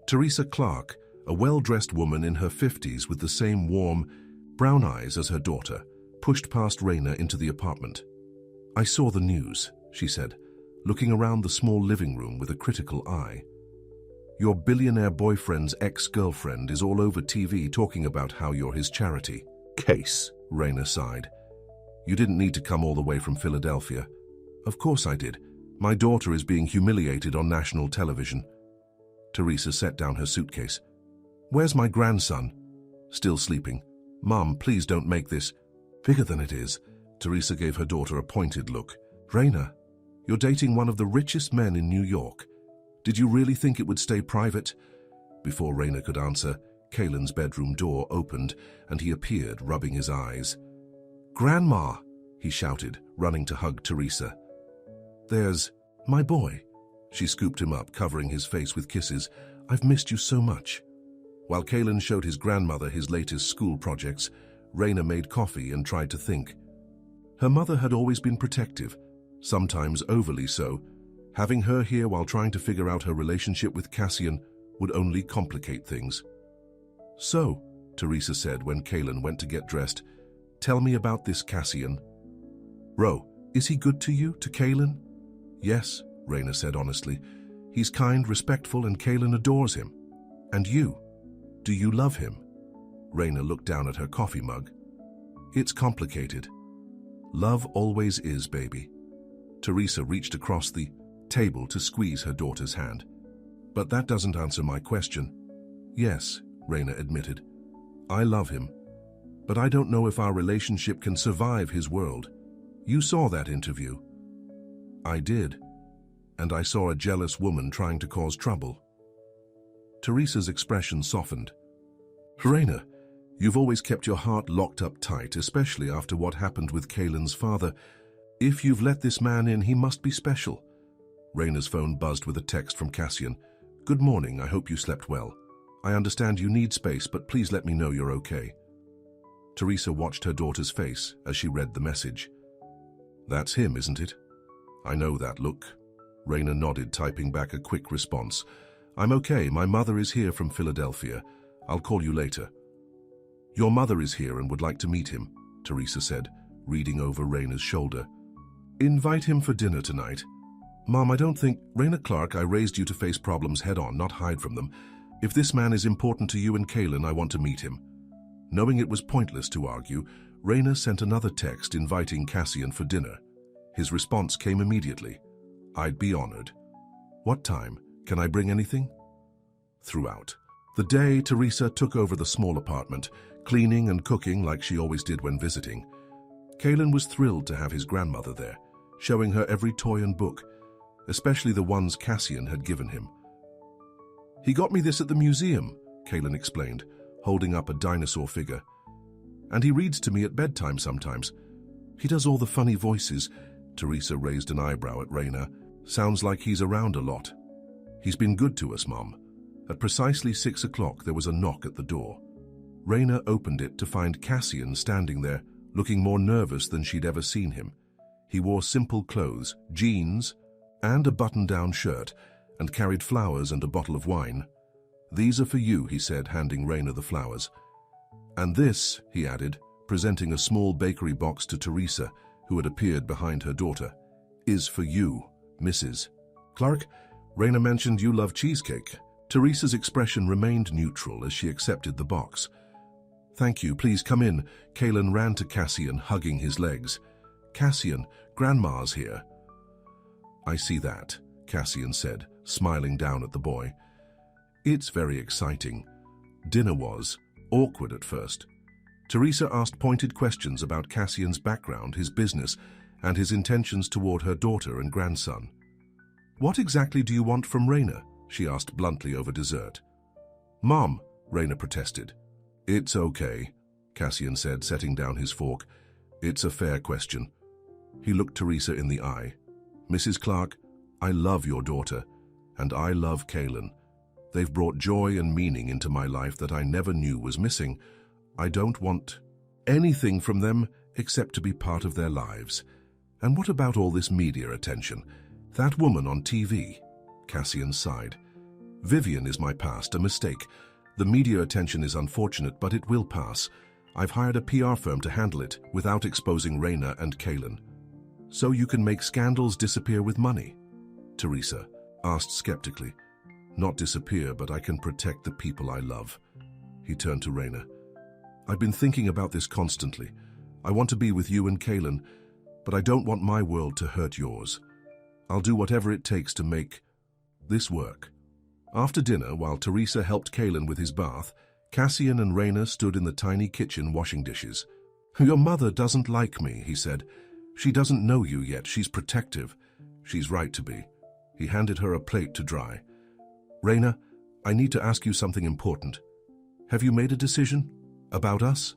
Teresa Clark, a well-dressed woman in her 50s with the same warm, brown eyes as her daughter, pushed past Raina into the apartment. "I saw the news," she said, looking around the small living room with a critical eye. "Your billionaire boyfriend's ex-girlfriend is all over TV talking about how you're his charity case," Raina sighed. "You didn't need to come all the way from Philadelphia." "Of course I did. My daughter is being humiliated on national television." Teresa set down her suitcase. "Where's my grandson?" "Still sleeping." "Mom, please don't make this bigger than it is." Teresa gave her daughter a pointed look. "Raina, you're dating one of the richest men in New York. Did you really think it would stay private?" Before Raina could answer, Kaylin's bedroom door opened and he appeared, rubbing his eyes. "Grandma!" he shouted, running to hug Teresa. "There's my boy." She scooped him up, covering his face with kisses. "I've missed you so much." While Kaylin showed his grandmother his latest school projects, Raina made coffee and tried to think. Her mother had always been protective, sometimes overly so. Having her here while trying to figure out her relationship with Cassian would only complicate things. "So," Teresa said when Kaylin went to get dressed, "tell me about this Cassian." "Ro, is he good to you, to Kaylin?" "Yes," Raina said honestly. "He's kind, respectful, and Kaylin adores him. And you? Do you love him?" Raina looked down at her coffee mug. "It's complicated. Love always is, baby." Teresa reached across the table to squeeze her daughter's hand. "But that doesn't answer my question." "Yes," Raina admitted. "I love him. But I don't know if our relationship can survive his world. You saw that interview." "I did. And I saw a jealous woman trying to cause trouble." Teresa's expression softened. "Raina, you've always kept your heart locked up tight, especially after what happened with Kaylin's father. If you've let this man in, he must be special." Raina's phone buzzed with a text from Cassian. "Good morning, I hope you slept well. I understand you need space, but please let me know you're okay." Teresa watched her daughter's face as she read the message. "That's him, isn't it?" "I know that look." Raina nodded, typing back a quick response. "I'm okay, my mother is here from Philadelphia. I'll call you later." "Your mother is here and would like to meet him," Teresa said, reading over Raina's shoulder. "Invite him for dinner tonight." "Mom, I don't think—" "Raina Clark, I raised you to face problems head-on, not hide from them. If this man is important to you and Kaylin, I want to meet him." Knowing it was pointless to argue, Raina sent another text inviting Cassian for dinner. His response came immediately. "I'd be honored." "What time? Can I bring anything?" Throughout the day, Teresa took over the small apartment, cleaning and cooking like she always did when visiting. Kaylin was thrilled to have his grandmother there, showing her every toy and book, especially the ones Cassian had given him. "He got me this at the museum," Kaylin explained, holding up a dinosaur figure. "And he reads to me at bedtime sometimes. He does all the funny voices." Teresa raised an eyebrow at Raina. "Sounds like he's around a lot." "He's been good to us, Mom." At precisely 6 o'clock, there was a knock at the door. Raina opened it to find Cassian standing there, looking more nervous than she'd ever seen him. He wore simple clothes, jeans, and a button-down shirt, and carried flowers and a bottle of wine. "These are for you," he said, handing Raina the flowers. "And this," he added, presenting a small bakery box to Teresa, who had appeared behind her daughter, "is for you, Mrs. Clark. Raina mentioned you love cheesecake." Teresa's expression remained neutral as she accepted the box. "Thank you, please come in." Kaylin ran to Cassian, hugging his legs. "Cassian, Grandma's here." "I see that," Cassian said, smiling down at the boy. "It's very exciting." Dinner was awkward at first. Teresa asked pointed questions about Cassian's background, his business, and his intentions toward her daughter and grandson. "What exactly do you want from Raina?" she asked bluntly over dessert. "Mom," Raina protested. "It's okay," Cassian said, setting down his fork. "It's a fair question." He looked Teresa in the eye. "Mrs. Clark, I love your daughter, and I love Kaylin. They've brought joy and meaning into my life that I never knew was missing. I don't want anything from them except to be part of their lives. And what about all this media attention? That woman on TV, Cassian sighed. Vivian is my past, a mistake. The media attention is unfortunate, but it will pass. I've hired a PR firm to handle it without exposing Raina and Kaylin. So you can make scandals disappear with money? Teresa asked skeptically. Not disappear, but I can protect the people I love. He turned to Raina. I've been thinking about this constantly. I want to be with you and Kaylin, but I don't want my world to hurt yours. I'll do whatever it takes to make this work. After dinner, while Teresa helped Kaylin with his bath, Cassian and Raina stood in the tiny kitchen washing dishes. Your mother doesn't like me, he said. She doesn't know you yet. She's protective. She's right to be. He handed her a plate to dry. Raina, I need to ask you something important. Have you made a decision? About us?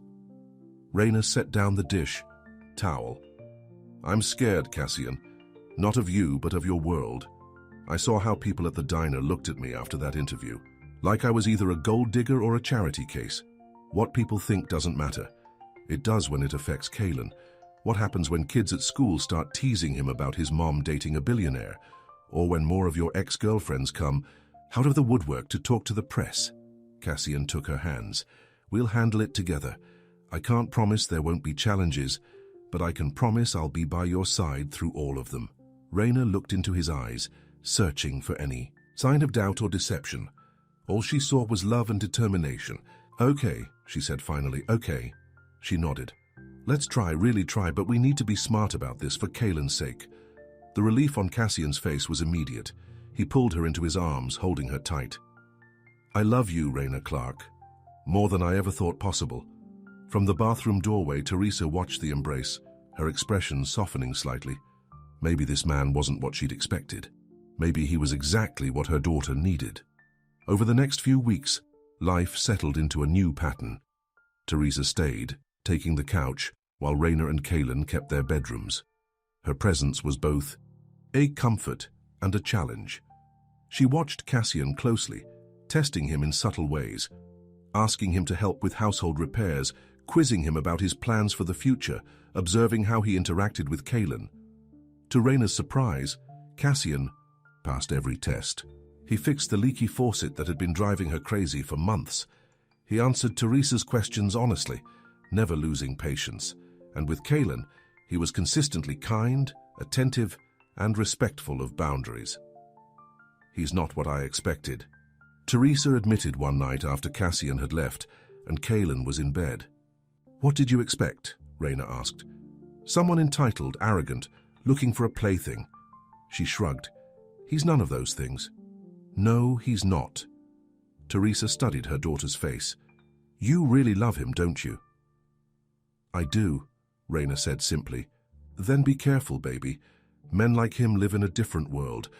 Raina set down the dish. Towel. I'm scared, Cassian. Not of you, but of your world. I saw how people at the diner looked at me after that interview. Like I was either a gold digger or a charity case. What people think doesn't matter. It does when it affects Kaylin. What happens when kids at school start teasing him about his mom dating a billionaire? Or when more of your ex-girlfriends come out of the woodwork to talk to the press? Cassian took her hands. We'll handle it together. I can't promise there won't be challenges, but I can promise I'll be by your side through all of them. Raina looked into his eyes, searching for any sign of doubt or deception. All she saw was love and determination. Okay, she said finally, okay. She nodded. Let's try, really try, but we need to be smart about this for Kaylin's sake. The relief on Cassian's face was immediate. He pulled her into his arms, holding her tight. I love you, Raina Clark. More than I ever thought possible. From the bathroom doorway, Teresa watched the embrace, her expression softening slightly. Maybe this man wasn't what she'd expected. Maybe he was exactly what her daughter needed. Over the next few weeks, life settled into a new pattern. Teresa stayed, taking the couch, while Raina and Kaylin kept their bedrooms. Her presence was both a comfort and a challenge. She watched Cassian closely, testing him in subtle ways, asking him to help with household repairs, quizzing him about his plans for the future, observing how he interacted with Kaylin. To Raina's surprise, Cassian passed every test. He fixed the leaky faucet that had been driving her crazy for months. He answered Teresa's questions honestly, never losing patience. And with Kaylin, he was consistently kind, attentive, and respectful of boundaries. He's not what I expected. Teresa admitted one night after Cassian had left, and Kaylin was in bed. What did you expect? Raina asked. Someone entitled, arrogant, looking for a plaything. She shrugged. He's none of those things. No, he's not. Teresa studied her daughter's face. You really love him, don't you? I do, Raina said simply. Then be careful, baby. Men like him live in a different world.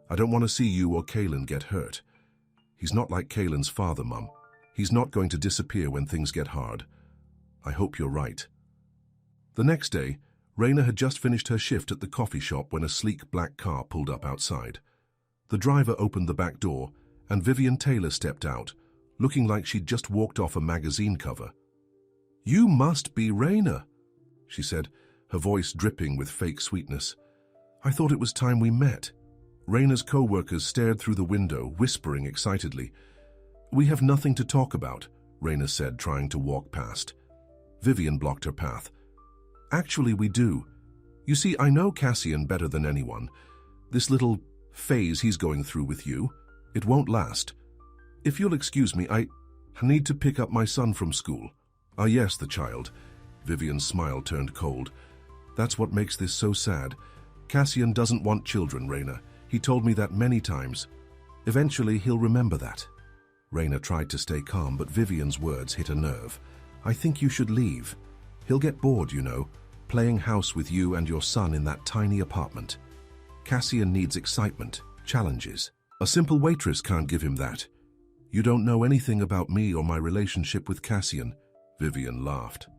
I don't want to see you or Kaylin get hurt. He's not like Kaylin's father, Mum. He's not going to disappear when things get hard. I hope you're right. The next day, Raina had just finished her shift at the coffee shop when a sleek black car pulled up outside. The driver opened the back door, and Vivian Taylor stepped out, looking like she'd just walked off a magazine cover. You must be Raina, she said, her voice dripping with fake sweetness. I thought it was time we met. Raina's co-workers stared through the window, whispering excitedly. We have nothing to talk about, Raina said, trying to walk past. Vivian blocked her path. Actually, we do. You see, I know Cassian better than anyone. This little phase he's going through with you, it won't last. If you'll excuse me, I need to pick up my son from school. Ah, yes, the child. Vivian's smile turned cold. That's what makes this so sad. Cassian doesn't want children, Raina. He told me that many times. Eventually, he'll remember that. Raina tried to stay calm, but Vivian's words hit a nerve. I think you should leave. He'll get bored, you know, playing house with you and your son in that tiny apartment. Cassian needs excitement, challenges. A simple waitress can't give him that. You don't know anything about me or my relationship with Cassian. Vivian laughed.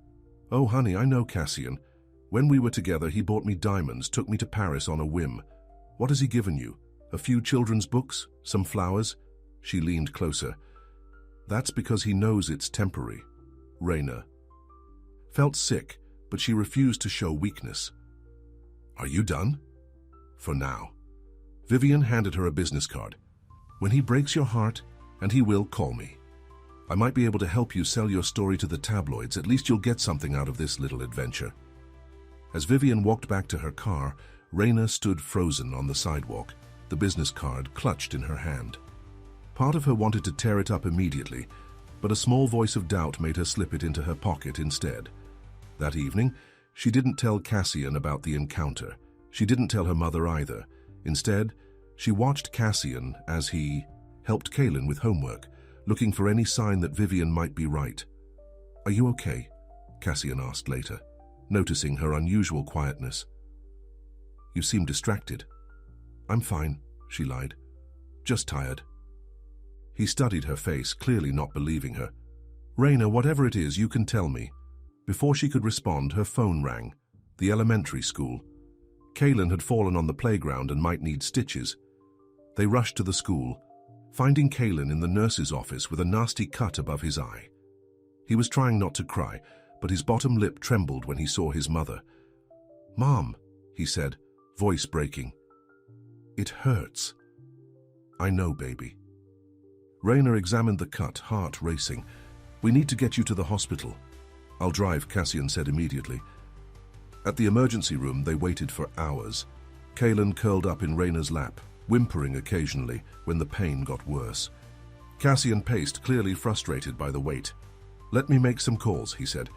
Oh, honey, I know Cassian. When we were together, he bought me diamonds, took me to Paris on a whim. What has he given you? A few children's books? Some flowers? She leaned closer. That's because he knows it's temporary. Raina felt sick, but she refused to show weakness. Are you done? For now. Vivian handed her a business card. When he breaks your heart, and he will, call me. I might be able to help you sell your story to the tabloids. At least you'll get something out of this little adventure. As Vivian walked back to her car, Raina stood frozen on the sidewalk, the business card clutched in her hand. Part of her wanted to tear it up immediately, but a small voice of doubt made her slip it into her pocket instead. That evening, she didn't tell Cassian about the encounter. She didn't tell her mother either. Instead, she watched Cassian as he helped Kaylin with homework, looking for any sign that Vivian might be right. "Are you okay?" Cassian asked later, noticing her unusual quietness. "You seem distracted." "I'm fine," she lied. "Just tired." He studied her face, clearly not believing her. "Raina, whatever it is, you can tell me." Before she could respond, her phone rang. The elementary school. Kaylin had fallen on the playground and might need stitches. They rushed to the school, finding Kaylin in the nurse's office with a nasty cut above his eye. He was trying not to cry, but his bottom lip trembled when he saw his mother. "Mom," he said, voice breaking. "It hurts." "I know, baby." Raina examined the cut, heart racing. "We need to get you to the hospital." "I'll drive," Cassian said immediately. At the emergency room, they waited for hours. Kaylin curled up in Raina's lap, whimpering occasionally when the pain got worse. Cassian paced, clearly frustrated by the wait. "Let me make some calls," he said.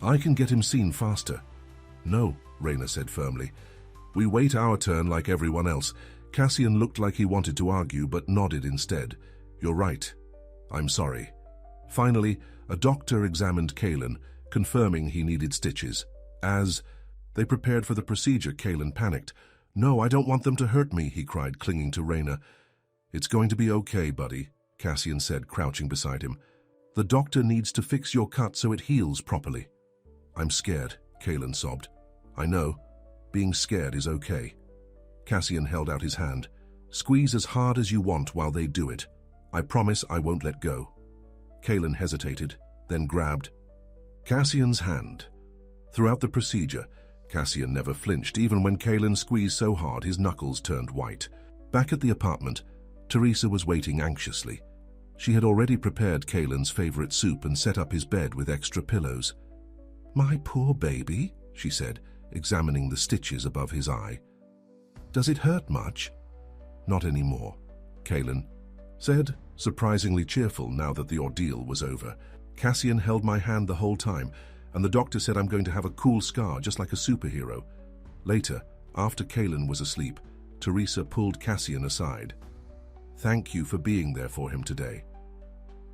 "I can get him seen faster." "No," Raina said firmly. "We wait our turn like everyone else." Cassian looked like he wanted to argue, but nodded instead. "You're right. I'm sorry." Finally, a doctor examined Kaylin, confirming he needed stitches. As they prepared for the procedure, Kaylin panicked. "No, I don't want them to hurt me," he cried, clinging to Raina. "It's going to be okay, buddy," Cassian said, crouching beside him. "The doctor needs to fix your cut so it heals properly." "I'm scared," Kaylin sobbed. "I know. Being scared is okay." Cassian held out his hand. "Squeeze as hard as you want while they do it. I promise I won't let go." Kaylin hesitated, then grabbed Cassian's hand. Throughout the procedure, Cassian never flinched, even when Kaylin squeezed so hard his knuckles turned white. Back at the apartment, Teresa was waiting anxiously. She had already prepared Kaylin's favorite soup and set up his bed with extra pillows. "My poor baby," she said, examining the stitches above his eye. "Does it hurt much?" "Not anymore," Kaylin said, surprisingly cheerful now that the ordeal was over. "Cassian held my hand the whole time, and the doctor said I'm going to have a cool scar, just like a superhero." Later, after Kaylin was asleep, Teresa pulled Cassian aside. "Thank you for being there for him today."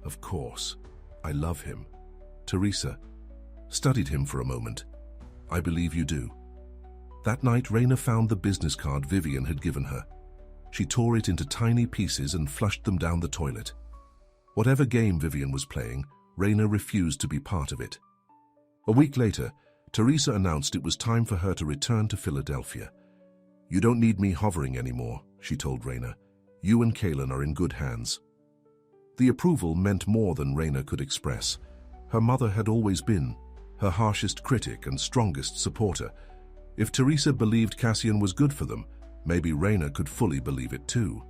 "Of course. I love him." Teresa studied him for a moment. "I believe you do." That night, Raina found the business card Vivian had given her. She tore it into tiny pieces and flushed them down the toilet. Whatever game Vivian was playing, Raina refused to be part of it. A week later, Teresa announced it was time for her to return to Philadelphia. "You don't need me hovering anymore," she told Raina. "You and Kaylin are in good hands." The approval meant more than Raina could express. Her mother had always been her harshest critic and strongest supporter. If Teresa believed Cassian was good for them, maybe Raina could fully believe it too.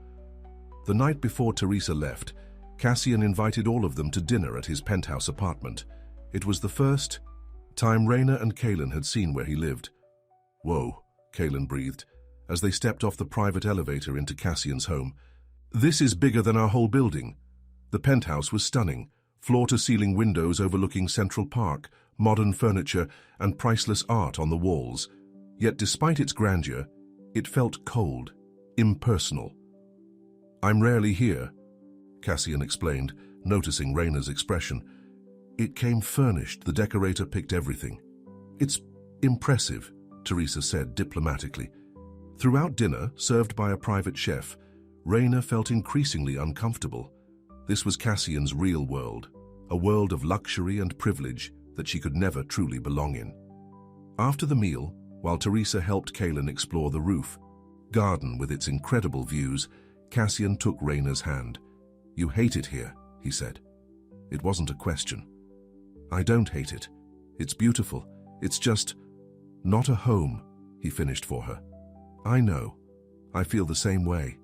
The night before Teresa left, Cassian invited all of them to dinner at his penthouse apartment. It was the first time Raina and Kaylin had seen where he lived. "Whoa," Kaylin breathed, as they stepped off the private elevator into Cassian's home. "This is bigger than our whole building." The penthouse was stunning, floor-to-ceiling windows overlooking Central Park, modern furniture, and priceless art on the walls. Yet despite its grandeur, it felt cold, impersonal. "I'm rarely here," Cassian explained, noticing Raina's expression. "It came furnished. The decorator picked everything." "It's impressive," Teresa said diplomatically. Throughout dinner, served by a private chef, Raina felt increasingly uncomfortable. This was Cassian's real world, a world of luxury and privilege that she could never truly belong in. After the meal, while Teresa helped Kaylin explore the roof garden with its incredible views, Cassian took Raina's hand. "You hate it here," he said. It wasn't a question. "I don't hate it. It's beautiful. It's just not a home," he finished for her. "I know. I feel the same way.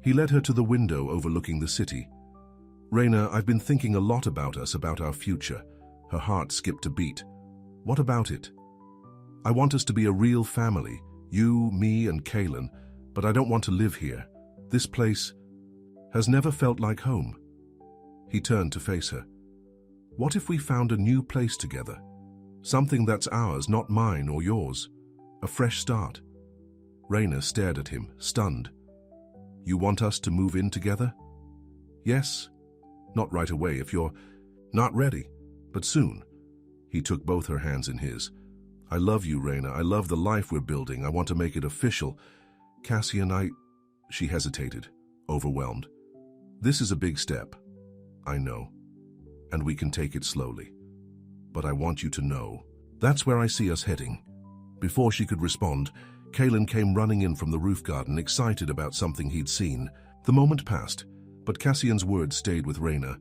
He led her to the window overlooking the city. Raina, I've been thinking a lot about us, about our future. Her heart skipped a beat. What about it? I want us to be a real family, you, me, and Kaylin, but I don't want to live here. This place has never felt like home. He turned to face her. What if we found a new place together? Something that's ours, not mine or yours. A fresh start. Raina stared at him, stunned. You want us to move in together? Yes. Not right away if you're not ready, but soon. He took both her hands in his. I love you, Raina. I love the life we're building. I want to make it official. Cassian, She hesitated, overwhelmed. This is a big step. I know. And we can take it slowly. But I want you to know. That's where I see us heading. Before she could respond, Kaylin came running in from the roof garden, excited about something he'd seen. The moment passed, but Cassian's words stayed with Raina.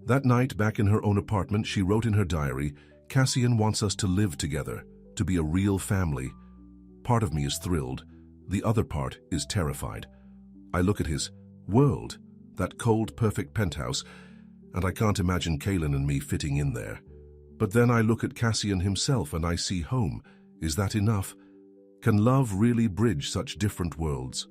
That night, back in her own apartment, she wrote in her diary, Cassian wants us to live together, to be a real family. Part of me is thrilled. The other part is terrified. I look at his world, that cold, perfect penthouse, and I can't imagine Kaylin and me fitting in there. But then I look at Cassian himself and I see home. Is that enough? Can love really bridge such different worlds?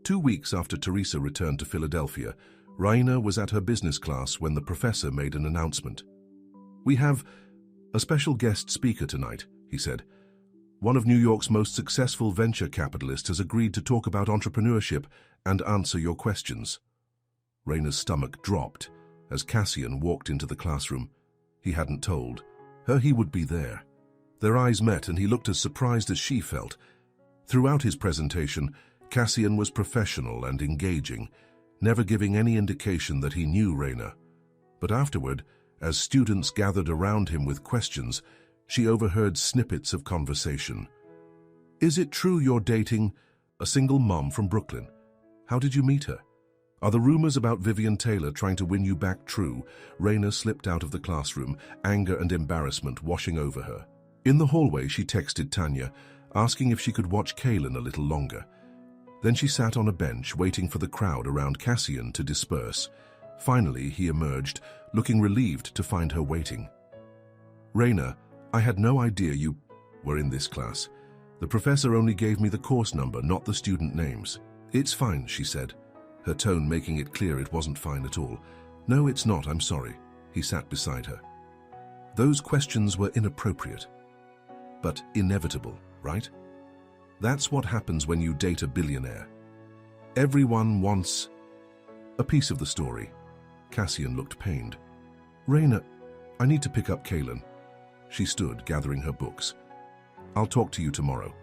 2 weeks after Teresa returned to Philadelphia, Raina was at her business class when the professor made an announcement. We have a special guest speaker tonight, he said. One of New York's most successful venture capitalists has agreed to talk about entrepreneurship and answer your questions. Raina's stomach dropped as Cassian walked into the classroom. He hadn't told her he would be there. Their eyes met and he looked as surprised as she felt. Throughout his presentation, Cassian was professional and engaging, never giving any indication that he knew Raina. But afterward, as students gathered around him with questions, she overheard snippets of conversation. Is it true you're dating a single mom from Brooklyn? How did you meet her? Are the rumors about Vivian Taylor trying to win you back true? Raina slipped out of the classroom, anger and embarrassment washing over her. In the hallway, she texted Tanya, asking if she could watch Kaylin a little longer. Then she sat on a bench, waiting for the crowd around Cassian to disperse. Finally, he emerged, looking relieved to find her waiting. Raina, I had no idea you were in this class. The professor only gave me the course number, not the student names. It's fine, she said, her tone making it clear it wasn't fine at all. No, it's not, I'm sorry. He sat beside her. Those questions were inappropriate. But inevitable, right? That's what happens when you date a billionaire. Everyone wants a piece of the story. Cassian looked pained. Raina, I need to pick up Kaylin. She stood, gathering her books. I'll talk to you tomorrow.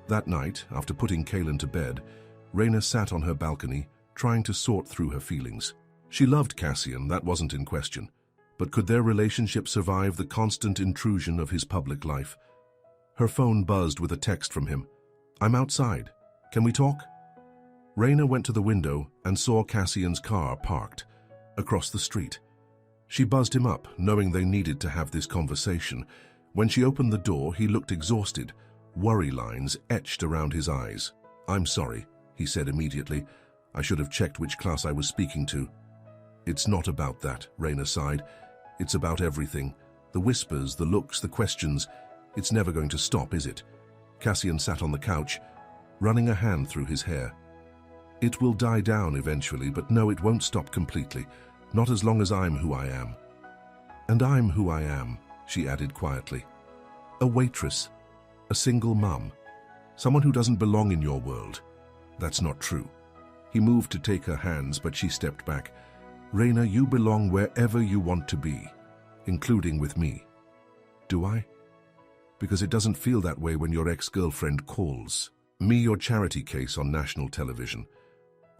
That night, after putting Kaylin to bed, Raina sat on her balcony, trying to sort through her feelings. She loved Cassian, that wasn't in question. But could their relationship survive the constant intrusion of his public life? Her phone buzzed with a text from him. I'm outside. Can we talk? Raina went to the window and saw Cassian's car parked across the street. She buzzed him up, knowing they needed to have this conversation. When she opened the door, he looked exhausted, worry lines etched around his eyes. I'm sorry, he said immediately. I should have checked which class I was speaking to. It's not about that, Raina sighed. It's about everything. The whispers, the looks, the questions. It's never going to stop, is it? Cassian sat on the couch, running a hand through his hair. It will die down eventually, but no, it won't stop completely. Not as long as I'm who I am. And I'm who I am, she added quietly. A waitress, a single mum, someone who doesn't belong in your world. That's not true. He moved to take her hands, but she stepped back. Raina, you belong wherever you want to be, including with me. Do I? Because it doesn't feel that way when your ex-girlfriend calls me your charity case on national television,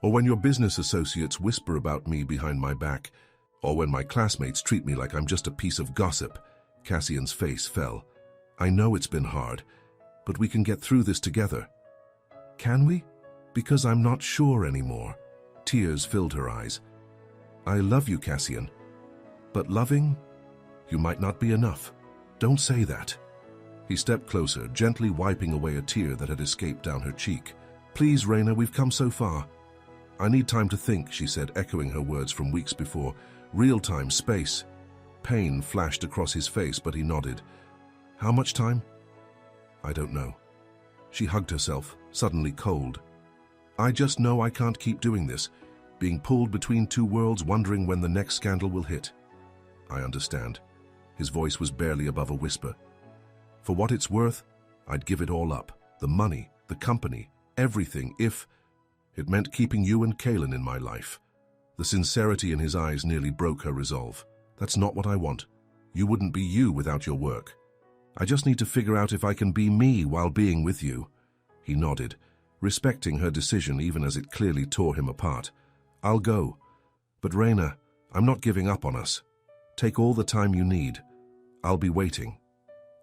or when your business associates whisper about me behind my back, or when my classmates treat me like I'm just a piece of gossip. Cassian's face fell. I know it's been hard, but we can get through this together. Can we? Because I'm not sure anymore. Tears filled her eyes. I love you, Cassian, but loving you might not be enough. Don't say that. He stepped closer, gently wiping away a tear that had escaped down her cheek. Please, Raina, we've come so far. I need time to think, she said, echoing her words from weeks before. Real time, space. Pain flashed across his face, but he nodded. How much time? I don't know. She hugged herself, suddenly cold. I just know I can't keep doing this, being pulled between two worlds, wondering when the next scandal will hit. I understand. His voice was barely above a whisper. For what it's worth, I'd give it all up. The money, the company, everything, if it meant keeping you and Kaylin in my life. The sincerity in his eyes nearly broke her resolve. That's not what I want. You wouldn't be you without your work. I just need to figure out if I can be me while being with you. He nodded, respecting her decision even as it clearly tore him apart. I'll go. But Raina, I'm not giving up on us. Take all the time you need. I'll be waiting.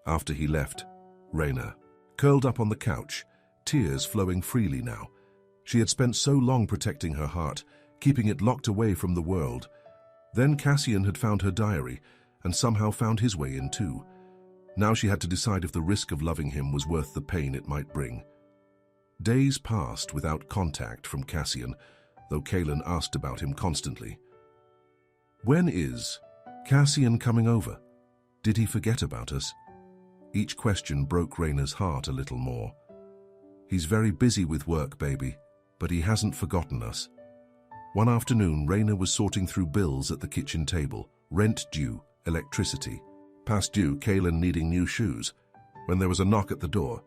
After he left, Raina, curled up on the couch, tears flowing freely now. She had spent so long protecting her heart, keeping it locked away from the world. Then Cassian had found her diary, and somehow found his way in too. Now she had to decide if the risk of loving him was worth the pain it might bring. Days passed without contact from Cassian, though Kaylin asked about him constantly. When is Cassian coming over? Did he forget about us? Each question broke Raina's heart a little more. He's very busy with work, baby, but he hasn't forgotten us. One afternoon, Raina was sorting through bills at the kitchen table. Rent due, electricity. Past due, Kaylin needing new shoes. When there was a knock at the door,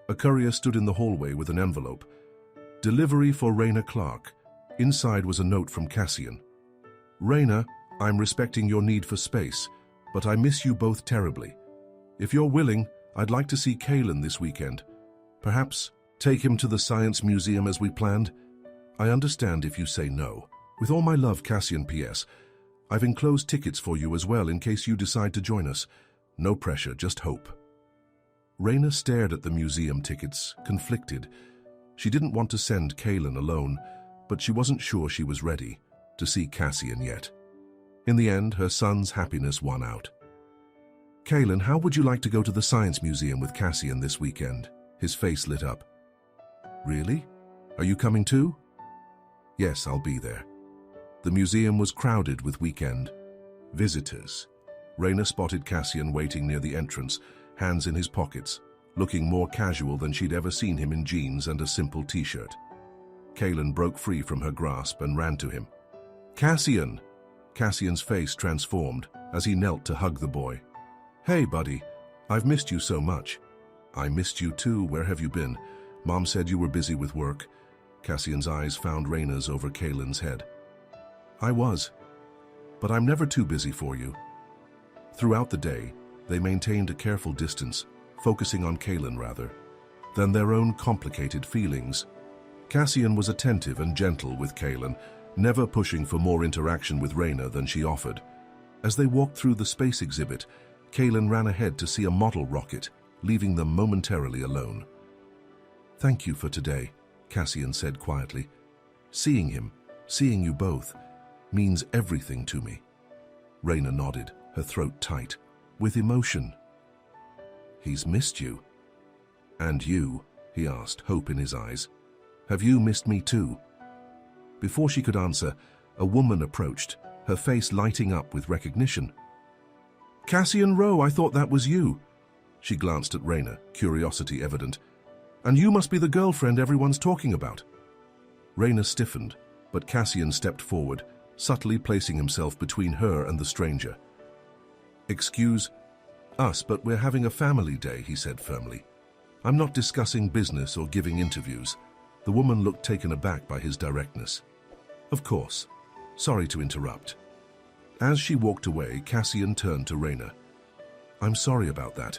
a courier stood in the hallway with an envelope. Delivery for Raina Clark. Inside was a note from Cassian. Raina, I'm respecting your need for space, but I miss you both terribly. If you're willing, I'd like to see Kaylin this weekend. Perhaps take him to the Science Museum as we planned. I understand if you say no. With all my love, Cassian. P.S. I've enclosed tickets for you as well in case you decide to join us. No pressure, just hope. Raina stared at the museum tickets, conflicted. She didn't want to send Kaylin alone, but she wasn't sure she was ready to see Cassian yet. In the end, her son's happiness won out. Kaylin, how would you like to go to the Science Museum with Cassian this weekend? His face lit up. Really? Are you coming too? Yes, I'll be there. The museum was crowded with weekend visitors. Raina spotted Cassian waiting near the entrance, hands in his pockets, looking more casual than she'd ever seen him in jeans and a simple t-shirt. Kaylin broke free from her grasp and ran to him. Cassian! Cassian's face transformed as he knelt to hug the boy. Hey, buddy. I've missed you so much. I missed you too. Where have you been? Mom said you were busy with work. Cassian's eyes found Raina's over Kaylin's head. I was, but I'm never too busy for you. Throughout the day, they maintained a careful distance, focusing on Kaylin rather than their own complicated feelings. Cassian was attentive and gentle with Kaylin, never pushing for more interaction with Raina than she offered. As they walked through the space exhibit, Kaylin ran ahead to see a model rocket, leaving them momentarily alone. Thank you for today, Cassian said quietly. Seeing you both, means everything to me. Raina nodded, her throat tight, with emotion. He's missed you. And you, he asked, hope in his eyes. Have you missed me too? Before she could answer, a woman approached, her face lighting up with recognition. Cassian Rowe, I thought that was you. She glanced at Raina, curiosity evident. And you must be the girlfriend everyone's talking about. Raina stiffened, but Cassian stepped forward, subtly placing himself between her and the stranger. Excuse us, but we're having a family day, he said firmly. I'm not discussing business or giving interviews. The woman looked taken aback by his directness. Of course. Sorry to interrupt. As she walked away, Cassian turned to Raina. I'm sorry about that.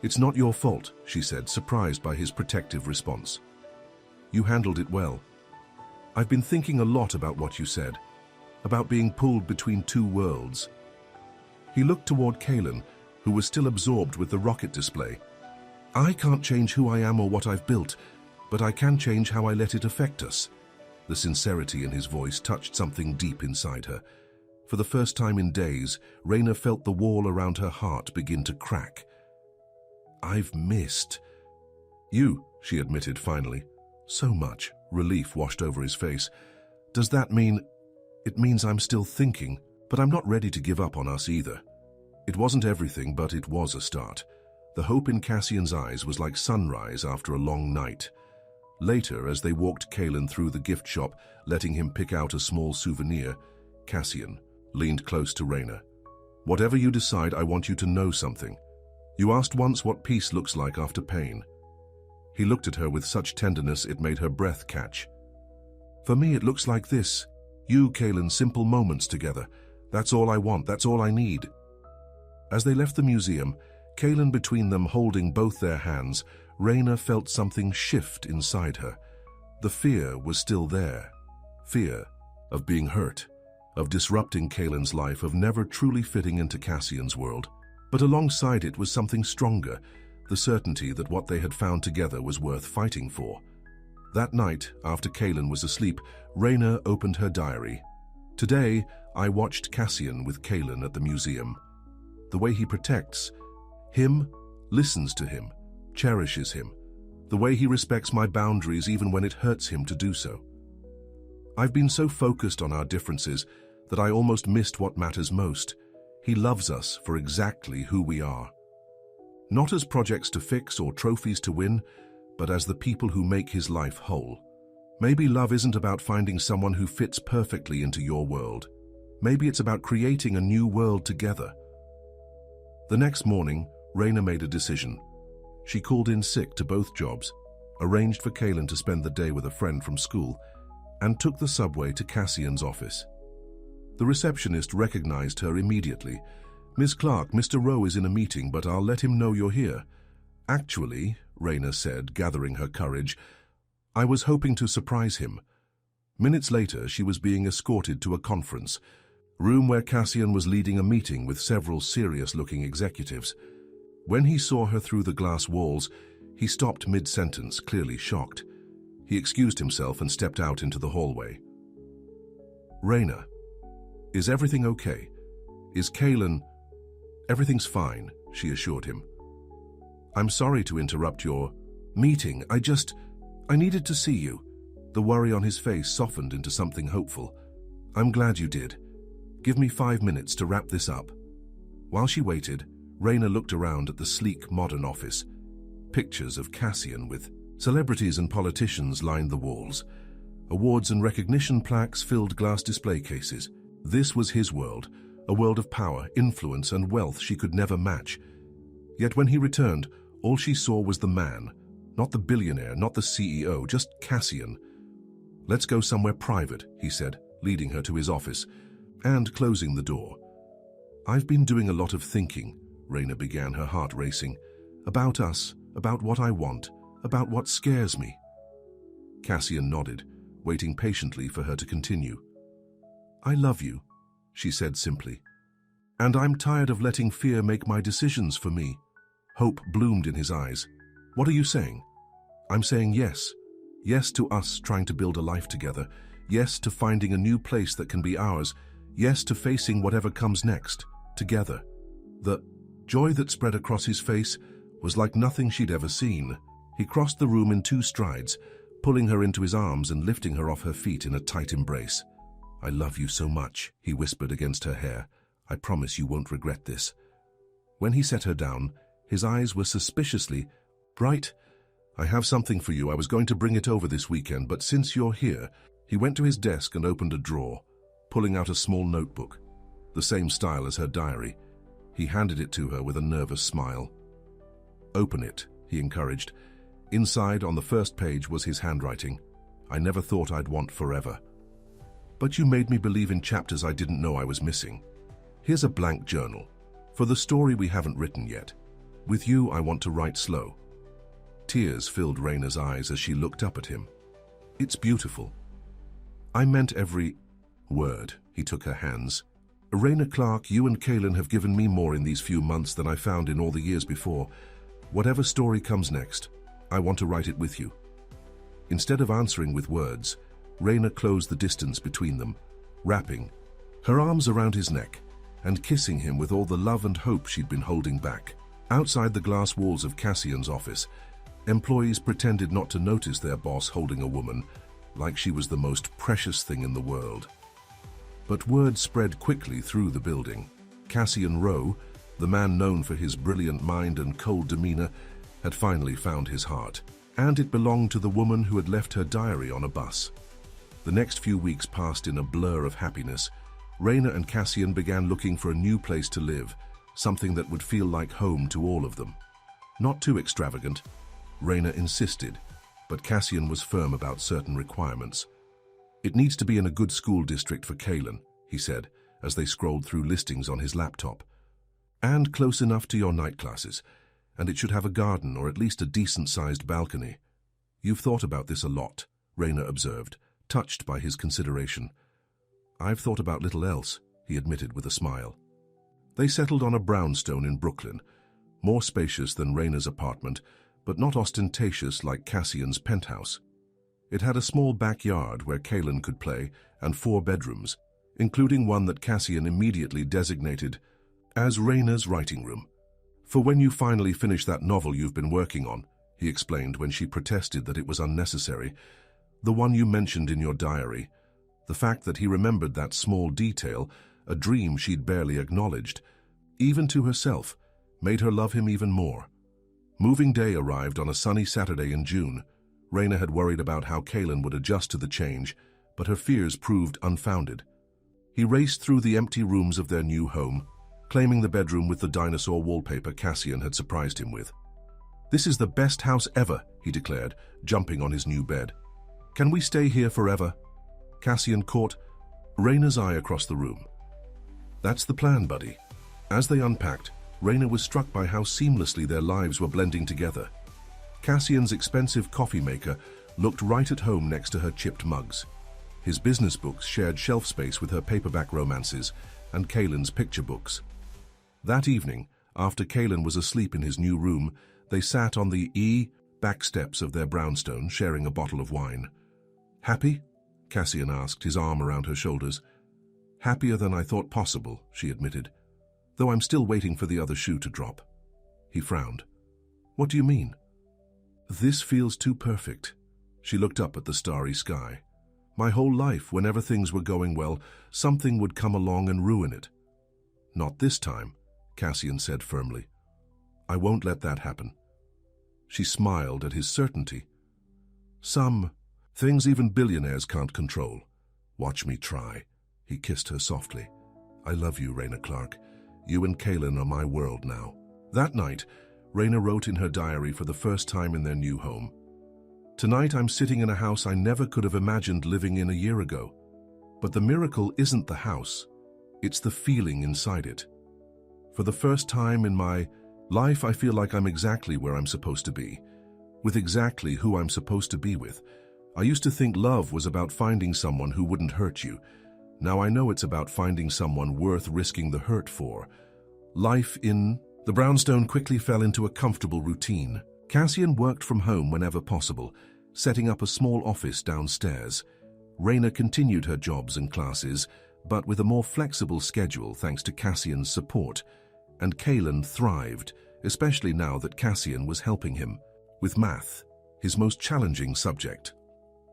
It's not your fault, she said, surprised by his protective response. You handled it well. I've been thinking a lot about what you said, about being pulled between two worlds. He looked toward Kaylin, who was still absorbed with the rocket display. I can't change who I am or what I've built, but I can change how I let it affect us. The sincerity in his voice touched something deep inside her. For the first time in days, Raina felt the wall around her heart begin to crack. I've missed you, she admitted finally. So much. Relief washed over his face. Does that mean... It means I'm still thinking, but I'm not ready to give up on us either. It wasn't everything, but it was a start. The hope in Cassian's eyes was like sunrise after a long night. Later, as they walked Kaelin through the gift shop, letting him pick out a small souvenir, Cassian leaned close to Raina. Whatever you decide, I want you to know something. You asked once what peace looks like after pain. He looked at her with such tenderness it made her breath catch. For me, it looks like this. You, Kaelin, simple moments together. That's all I want, that's all I need. As they left the museum, Kaelin between them holding both their hands, Raina felt something shift inside her. The fear was still there. Fear of being hurt, of disrupting Kaelin's life, of never truly fitting into Cassian's world. But alongside it was something stronger, the certainty that what they had found together was worth fighting for. That night, after Kaelin was asleep, Raina opened her diary. Today, I watched Cassian with Kaelin at the museum. The way he protects him, listens to him, cherishes him. The way he respects my boundaries even when it hurts him to do so. I've been so focused on our differences that I almost missed what matters most. He loves us for exactly who we are. Not as projects to fix or trophies to win, but as the people who make his life whole. Maybe love isn't about finding someone who fits perfectly into your world. Maybe it's about creating a new world together. The next morning, Raina made a decision. She called in sick to both jobs, arranged for Kaelin to spend the day with a friend from school, and took the subway to Cassian's office. The receptionist recognized her immediately. "Miss Clark, Mr. Rowe is in a meeting, but I'll let him know you're here." "Actually," Raina said, gathering her courage, "I was hoping to surprise him." Minutes later, she was being escorted to a conference room where Cassian was leading a meeting with several serious-looking executives. When he saw her through the glass walls, he stopped mid-sentence, clearly shocked. He excused himself and stepped out into the hallway. "Raina, is everything okay? Is Kaelin—" "Everything's fine," she assured him. "I'm sorry to interrupt your meeting. I needed to see you." The worry on his face softened into something hopeful. "I'm glad you did. Give me 5 minutes to wrap this up." While she waited, Raina looked around at the sleek, modern office. Pictures of Cassian with celebrities and politicians lined the walls. Awards and recognition plaques filled glass display cases. This was his world, a world of power, influence, and wealth she could never match. Yet when he returned, all she saw was the man, not the billionaire, not the CEO, just Cassian. "Let's go somewhere private," he said, leading her to his office, and closing the door. "I've been doing a lot of thinking," Raina began, her heart racing. "About us, about what I want, about what scares me." Cassian nodded, waiting patiently for her to continue. "I love you," she said simply. "And I'm tired of letting fear make my decisions for me." Hope bloomed in his eyes. "What are you saying?" "I'm saying yes. Yes to us trying to build a life together. Yes to finding a new place that can be ours. Yes to facing whatever comes next, together." The joy that spread across his face was like nothing she'd ever seen. He crossed the room in 2 strides, pulling her into his arms and lifting her off her feet in a tight embrace. "I love you so much," he whispered against her hair. "I promise you won't regret this." When he set her down, his eyes were suspiciously bright. "I have something for you. I was going to bring it over this weekend, but since you're here..." He went to his desk and opened a drawer, pulling out a small notebook, the same style as her diary. He handed it to her with a nervous smile. "Open it," he encouraged. Inside, on the first page, was his handwriting. "I never thought I'd want forever. But you made me believe in chapters I didn't know I was missing. Here's a blank journal, for the story we haven't written yet. With you, I want to write slow." Tears filled Raina's eyes as she looked up at him. "It's beautiful." "I meant every word." He took her hands. "Raina Clark, you and Kaelin have given me more in these few months than I found in all the years before. Whatever story comes next, I want to write it with you." Instead of answering with words, Raina closed the distance between them, wrapping her arms around his neck and kissing him with all the love and hope she'd been holding back. Outside the glass walls of Cassian's office, Employees pretended not to notice their boss holding a woman like she was the most precious thing in the world. But word spread quickly through the building. Cassian Rowe, the man known for his brilliant mind and cold demeanor, had finally found his heart. And it belonged to the woman who had left her diary on a bus. The next few weeks passed in a blur of happiness. Raina and Cassian began looking for a new place to live, something that would feel like home to all of them. Not too extravagant, Raina insisted, but Cassian was firm about certain requirements. "It needs to be in a good school district for Kaylin," he said, as they scrolled through listings on his laptop. "And close enough to your night classes, and it should have a garden or at least a decent-sized balcony." "You've thought about this a lot," Raina observed, touched by his consideration. "I've thought about little else," he admitted with a smile. They settled on a brownstone in Brooklyn, more spacious than Raina's apartment, but not ostentatious like Cassian's penthouse. It had a small backyard where Kaylin could play and 4 bedrooms, including one that Cassian immediately designated as Raina's writing room. "For when you finally finish that novel you've been working on," he explained when she protested that it was unnecessary, "the one you mentioned in your diary." The fact that he remembered that small detail, a dream she'd barely acknowledged, even to herself, made her love him even more. Moving day arrived on a sunny Saturday in June. Raina had worried about how Kaylin would adjust to the change, but her fears proved unfounded. He raced through the empty rooms of their new home, claiming the bedroom with the dinosaur wallpaper Cassian had surprised him with. "This is the best house ever," he declared, jumping on his new bed. "Can we stay here forever?" Cassian caught Raina's eye across the room. "That's the plan, buddy." As they unpacked, Raina was struck by how seamlessly their lives were blending together. Cassian's expensive coffee maker looked right at home next to her chipped mugs. His business books shared shelf space with her paperback romances and Kaylin's picture books. That evening, after Kaylin was asleep in his new room, they sat on the back steps of their brownstone, sharing a bottle of wine. "Happy?" Cassian asked, his arm around her shoulders. "Happier than I thought possible," she admitted, "though I'm still waiting for the other shoe to drop." He frowned. "What do you mean?" "This feels too perfect." She looked up at the starry sky. "My whole life, whenever things were going well, something would come along and ruin it." "Not this time," Cassian said firmly. "I won't let that happen." She smiled at his certainty. "Some things even billionaires can't control. Watch me try." He kissed her softly. "I love you, Raina Clark. You and Kaylin are my world now." That night, Raina wrote in her diary for the first time in their new home. "Tonight I'm sitting in a house I never could have imagined living in a year ago. But the miracle isn't the house. It's the feeling inside it. For the first time in my life, I feel like I'm exactly where I'm supposed to be, with exactly who I'm supposed to be with. I used to think love was about finding someone who wouldn't hurt you. Now I know it's about finding someone worth risking the hurt for. Life in..." The brownstone quickly fell into a comfortable routine. Cassian worked from home whenever possible, setting up a small office downstairs. Raina continued her jobs and classes, but with a more flexible schedule thanks to Cassian's support. And Kaylin thrived, especially now that Cassian was helping him with math, his most challenging subject.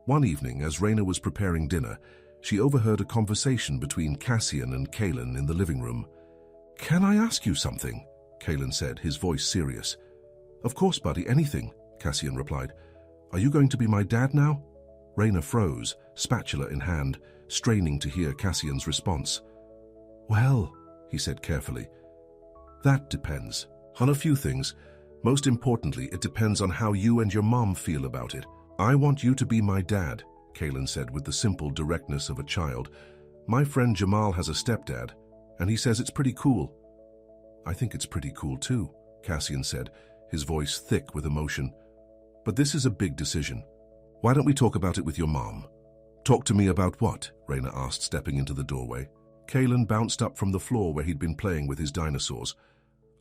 One evening, as Raina was preparing dinner, she overheard a conversation between Cassian and Kaylin in the living room. "Can I ask you something?" Kaylin said, his voice serious. "Of course, buddy, anything," Cassian replied. "Are you going to be my dad now?" Raina froze, spatula in hand, straining to hear Cassian's response. "Well," he said carefully, "that depends on a few things. Most importantly, it depends on how you and your mom feel about it." "I want you to be my dad," Kaylin said with the simple directness of a child. "My friend Jamal has a stepdad, and he says it's pretty cool." "I think it's pretty cool too," Cassian said, his voice thick with emotion. "But this is a big decision. Why don't we talk about it with your mom?" "Talk to me about what?" Raina asked, stepping into the doorway. Kaylin bounced up from the floor where he'd been playing with his dinosaurs.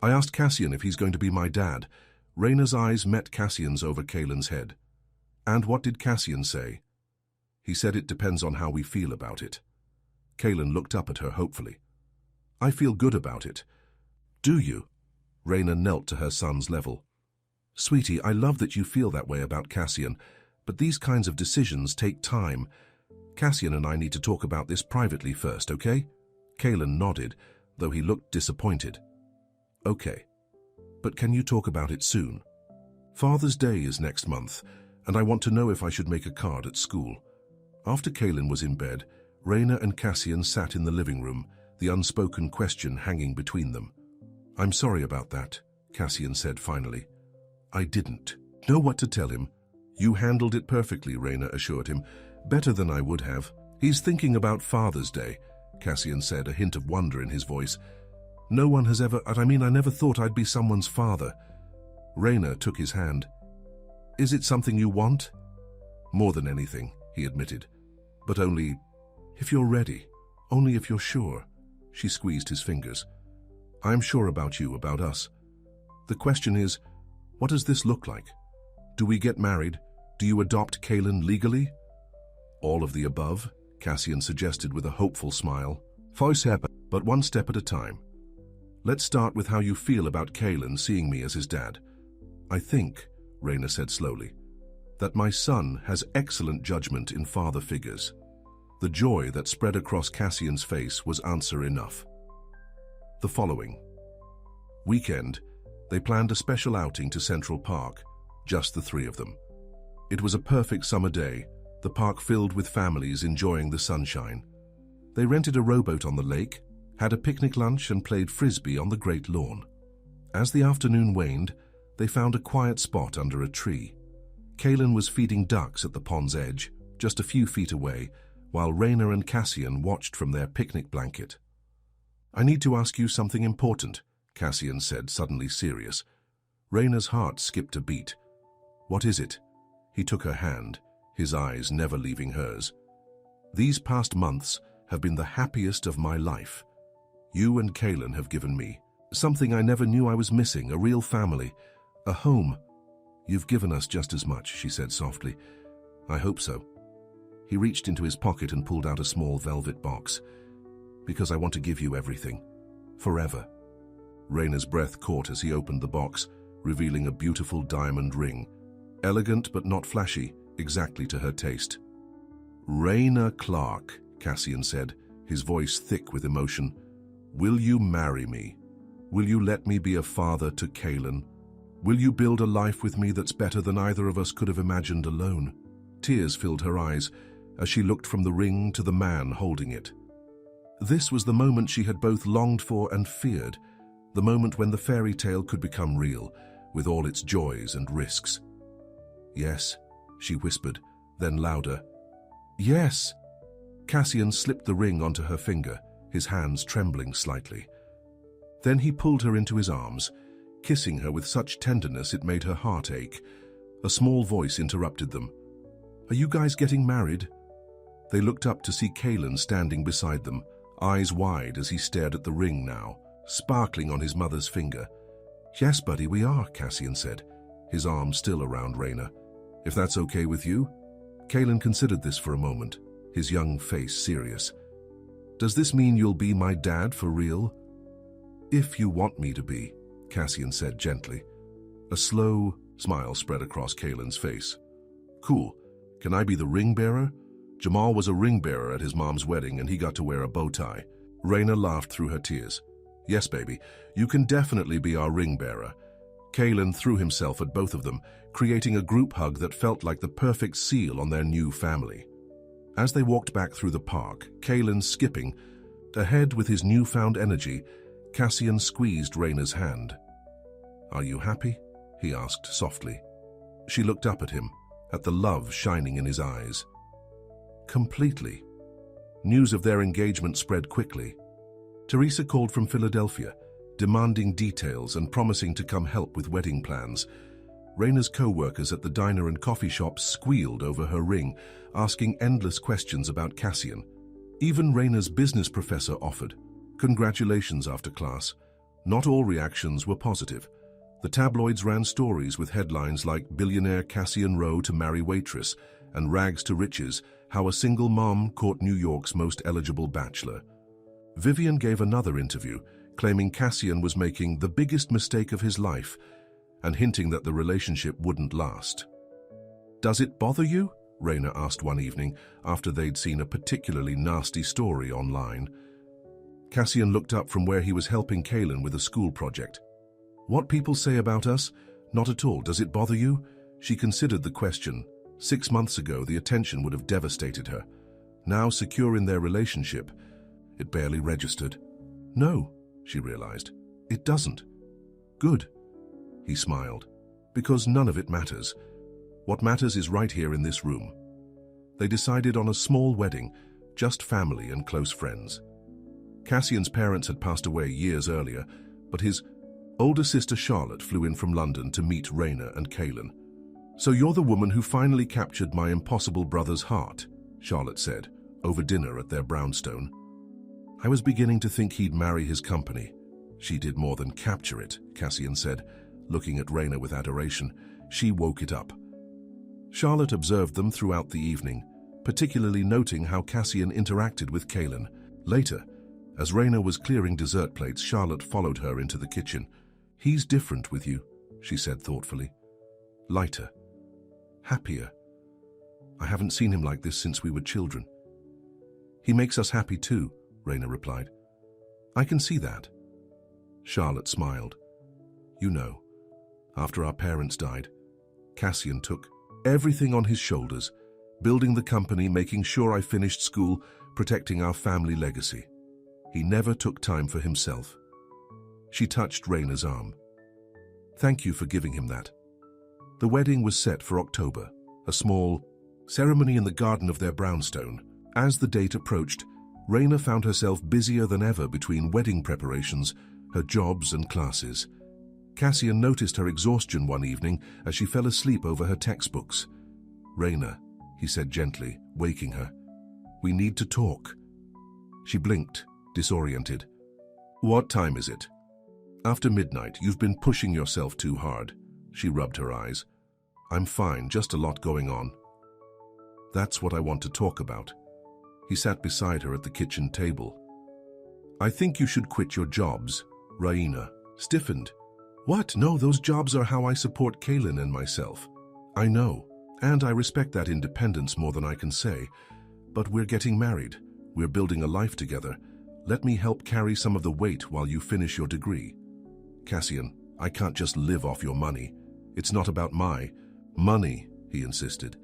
"I asked Cassian if he's going to be my dad." Raina's eyes met Cassian's over Kaylin's head. "And what did Cassian say?" "He said it depends on how we feel about it." Kaylin looked up at her hopefully. "I feel good about it." "Do you?" Raina knelt to her son's level. Sweetie, I love that you feel that way about Cassian, but these kinds of decisions take time. Cassian and I need to talk about this privately first, okay? Kaelan nodded, though he looked disappointed. Okay, but can you talk about it soon? Father's Day is next month, and I want to know if I should make a card at school. After Kaelan was in bed, Raina and Cassian sat in the living room, the unspoken question hanging between them. I'm sorry about that, Cassian said finally. I didn't know what to tell him. You handled it perfectly, Raina assured him. Better than I would have. He's thinking about Father's Day, Cassian said, a hint of wonder in his voice. No one has ever, I never thought I'd be someone's father. Raina took his hand. Is it something you want? More than anything, he admitted. But only if you're ready. Only if you're sure. She squeezed his fingers. I'm sure about you, about us. The question is, what does this look like? Do we get married? Do you adopt Kaelan legally? All of the above, Cassian suggested with a hopeful smile. But one step at a time. Let's start with how you feel about Kaelan seeing me as his dad. I think, Raina said slowly, that my son has excellent judgment in father figures. The joy that spread across Cassian's face was answer enough. The following weekend, they planned a special outing to Central Park, just the three of them. It was a perfect summer day, the park filled with families enjoying the sunshine. They rented a rowboat on the lake, had a picnic lunch and played frisbee on the great lawn. As the afternoon waned, they found a quiet spot under a tree. Kaelan was feeding ducks at the pond's edge, just a few feet away, while Raina and Cassian watched from their picnic blanket. I need to ask you something important, Cassian said, suddenly serious. Raina's heart skipped a beat. What is it? He took her hand, his eyes never leaving hers. These past months have been the happiest of my life. You and Kaelan have given me something I never knew I was missing, a real family, a home. You've given us just as much, she said softly. I hope so. He reached into his pocket and pulled out a small velvet box. Because I want to give you everything. Forever. Raina's breath caught as he opened the box, revealing a beautiful diamond ring. Elegant but not flashy, exactly to her taste. Raina Clark, Cassian said, his voice thick with emotion. Will you marry me? Will you let me be a father to Kaelan? Will you build a life with me that's better than either of us could have imagined alone? Tears filled her eyes as she looked from the ring to the man holding it. This was the moment she had both longed for and feared, the moment when the fairy tale could become real, with all its joys and risks. Yes, she whispered, then louder. Yes! Cassian slipped the ring onto her finger, his hands trembling slightly. Then he pulled her into his arms, kissing her with such tenderness it made her heart ache. A small voice interrupted them. Are you guys getting married? They looked up to see Kaelan standing beside them, eyes wide as he stared at the ring now, sparkling on his mother's finger. Yes, buddy, we are, Cassian said, his arm still around Raina. If that's okay with you? Kaelan considered this for a moment, his young face serious. Does this mean you'll be my dad for real? If you want me to be, Cassian said gently. A slow smile spread across Kaelan's face. Cool. Can I be the ring bearer? Jamal was a ring bearer at his mom's wedding and he got to wear a bow tie. Raina laughed through her tears. Yes, baby, you can definitely be our ring bearer. Kaelan threw himself at both of them, creating a group hug that felt like the perfect seal on their new family. As they walked back through the park, Kaelan skipping, ahead with his newfound energy, Cassian squeezed Raina's hand. Are you happy? He asked softly. She looked up at him, at the love shining in his eyes. Completely. News of their engagement spread quickly. Teresa called from Philadelphia, demanding details and promising to come help with wedding plans. Raina's co-workers at the diner and coffee shop squealed over her ring, asking endless questions about Cassian. Even Raina's business professor offered. Congratulations after class. Not all reactions were positive. The tabloids ran stories with headlines like Billionaire Cassian Rowe to marry waitress and Rags to riches, how a single mom caught New York's most eligible bachelor. Vivian gave another interview, claiming Cassian was making the biggest mistake of his life and hinting that the relationship wouldn't last. "Does it bother you?" Raina asked one evening after they'd seen a particularly nasty story online. Cassian looked up from where he was helping Kaylin with a school project. "What people say about us? Not at all. Does it bother you?" She considered the question. 6 months ago, the attention would have devastated her. Now, secure in their relationship, it barely registered. "No," she realized. "It doesn't." "Good," he smiled, "because none of it matters. What matters is right here in this room." They decided on a small wedding, just family and close friends. Cassian's parents had passed away years earlier, but his older sister Charlotte flew in from London to meet Raina and Kaylin. "So you're the woman who finally captured my impossible brother's heart," Charlotte said, over dinner at their brownstone. "I was beginning to think he'd marry his company." "She did more than capture it," Cassian said, looking at Raina with adoration. "She woke it up." Charlotte observed them throughout the evening, particularly noting how Cassian interacted with Kaylin. Later, as Raina was clearing dessert plates, Charlotte followed her into the kitchen. "He's different with you," she said thoughtfully. "Lighter. Happier. I haven't seen him like this since we were children." "He makes us happy too," Raina replied. "I can see that." Charlotte smiled. "You know, after our parents died, Cassian took everything on his shoulders, building the company, making sure I finished school, protecting our family legacy. He never took time for himself." She touched Raina's arm. "Thank you for giving him that." The wedding was set for October, a small ceremony in the garden of their brownstone. As the date approached, Raina found herself busier than ever between wedding preparations, her jobs and classes. Cassian noticed her exhaustion one evening as she fell asleep over her textbooks. "Raina," he said gently, waking her, "we need to talk." She blinked, disoriented. "What time is it?" "After midnight. You've been pushing yourself too hard." She rubbed her eyes. "I'm fine, just a lot going on." "That's what I want to talk about." He sat beside her at the kitchen table. "I think you should quit your jobs." Raina stiffened. "What? No, those jobs are how I support Kaylin and myself." "I know, and I respect that independence more than I can say. But we're getting married. We're building a life together. Let me help carry some of the weight while you finish your degree." "Cassian, I can't just live off your money. It's not about my money," he insisted.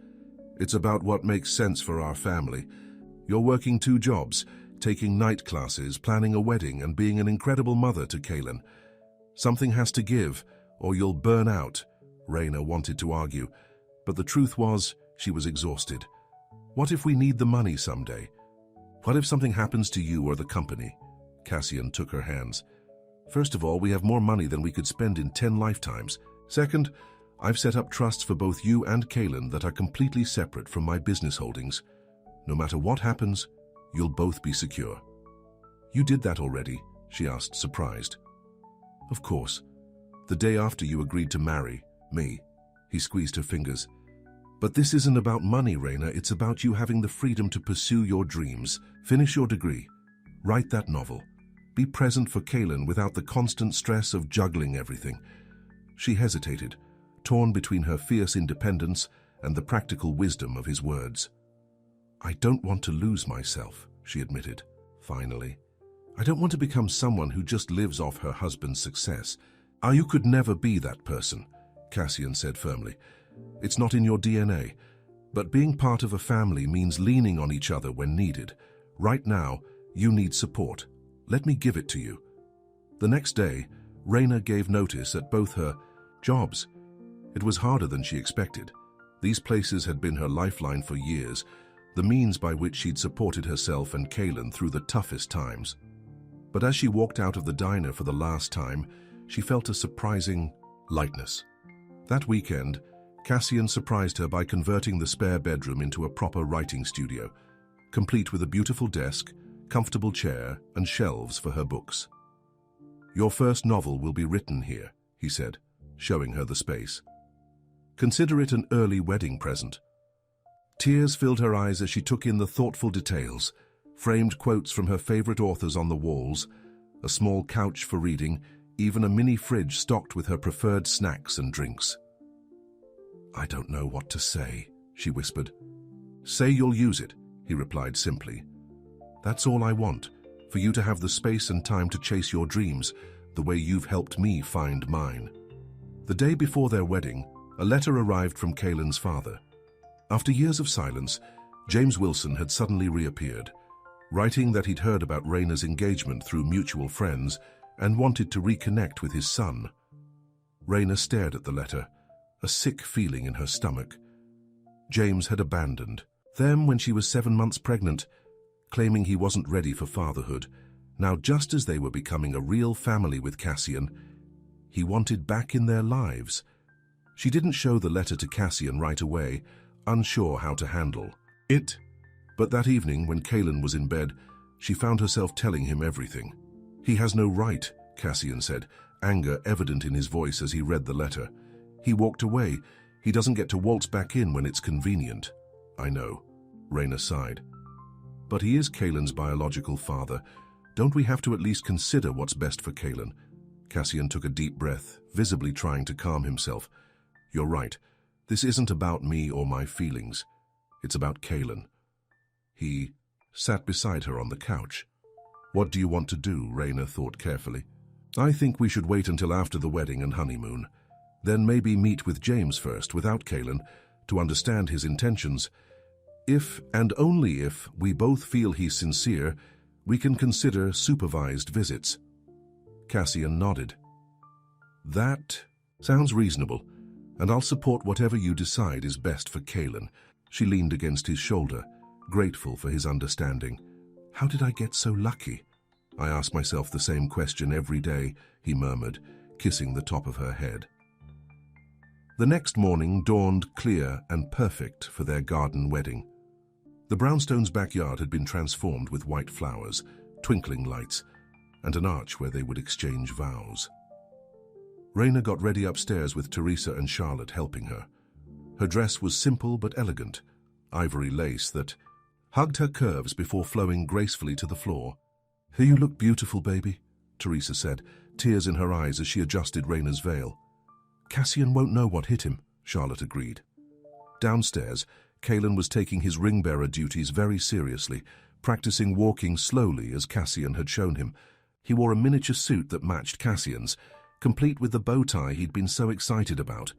"It's about what makes sense for our family. You're working 2 jobs, taking night classes, planning a wedding, and being an incredible mother to Kaylin. Something has to give, or you'll burn out." Raina wanted to argue, but the truth was she was exhausted. "What if we need the money someday? What if something happens to you or the company?" Cassian took her hands. "First of all, we have more money than we could spend in 10 lifetimes. Second, I've set up trusts for both you and Kaylin that are completely separate from my business holdings. No matter what happens, you'll both be secure." "You did that already?" she asked, surprised. "Of course. The day after you agreed to marry me." He squeezed her fingers. "But this isn't about money, Raina. It's about you having the freedom to pursue your dreams, finish your degree, write that novel, be present for Kaylin without the constant stress of juggling everything." She hesitated, torn between her fierce independence and the practical wisdom of his words. "I don't want to lose myself," she admitted, finally. "I don't want to become someone who just lives off her husband's success." "You could never be that person," Cassian said firmly. "It's not in your DNA. But being part of a family means leaning on each other when needed. Right now, you need support. Let me give it to you." The next day, Raina gave notice at both her jobs. It was harder than she expected. These places had been her lifeline for years, the means by which she'd supported herself and Kaylin through the toughest times. But as she walked out of the diner for the last time, she felt a surprising lightness. That weekend, Cassian surprised her by converting the spare bedroom into a proper writing studio, complete with a beautiful desk, comfortable chair, and shelves for her books. "Your first novel will be written here," he said, showing her the space. "Consider it an early wedding present." Tears filled her eyes as she took in the thoughtful details, framed quotes from her favorite authors on the walls, a small couch for reading, even a mini fridge stocked with her preferred snacks and drinks. "I don't know what to say," she whispered. "Say you'll use it," he replied simply. "That's all I want, for you to have the space and time to chase your dreams, the way you've helped me find mine." The day before their wedding, a letter arrived from Kaylin's father. After years of silence, James Wilson had suddenly reappeared, writing that he'd heard about Raina's engagement through mutual friends and wanted to reconnect with his son. Raina stared at the letter, a sick feeling in her stomach. James had abandoned them when she was 7 months pregnant, claiming he wasn't ready for fatherhood. Now, just as they were becoming a real family with Cassian, he wanted back in their lives. She didn't show the letter to Cassian right away, unsure how to handle it. But that evening, when Kaylin was in bed, she found herself telling him everything. "He has no right," Cassian said, anger evident in his voice as he read the letter. "He walked away. He doesn't get to waltz back in when it's convenient." "I know," Raina sighed. "But he is Kaylin's biological father. Don't we have to at least consider what's best for Kaylin?" Cassian took a deep breath, visibly trying to calm himself. "You're right. This isn't about me or my feelings. It's about Kaylin." He sat beside her on the couch. "What do you want to do?" Raina thought carefully. "I think we should wait until after the wedding and honeymoon. Then maybe meet with James first, without Kaylin, to understand his intentions. If, and only if, we both feel he's sincere, we can consider supervised visits." Cassian nodded. "That sounds reasonable, and I'll support whatever you decide is best for Kaylin." She leaned against his shoulder, grateful for his understanding. "How did I get so lucky?" "I ask myself the same question every day," he murmured, kissing the top of her head. The next morning dawned clear and perfect for their garden wedding. The brownstones' backyard had been transformed with white flowers, twinkling lights, and an arch where they would exchange vows. Raina got ready upstairs with Teresa and Charlotte helping her. Her dress was simple but elegant, ivory lace that hugged her curves before flowing gracefully to the floor. "Here you look beautiful, baby," Teresa said, tears in her eyes as she adjusted Raina's veil. "Cassian won't know what hit him," Charlotte agreed. Downstairs, Kaylin was taking his ring-bearer duties very seriously, practicing walking slowly as Cassian had shown him. He wore a miniature suit that matched Cassian's, complete with the bow tie he'd been so excited about.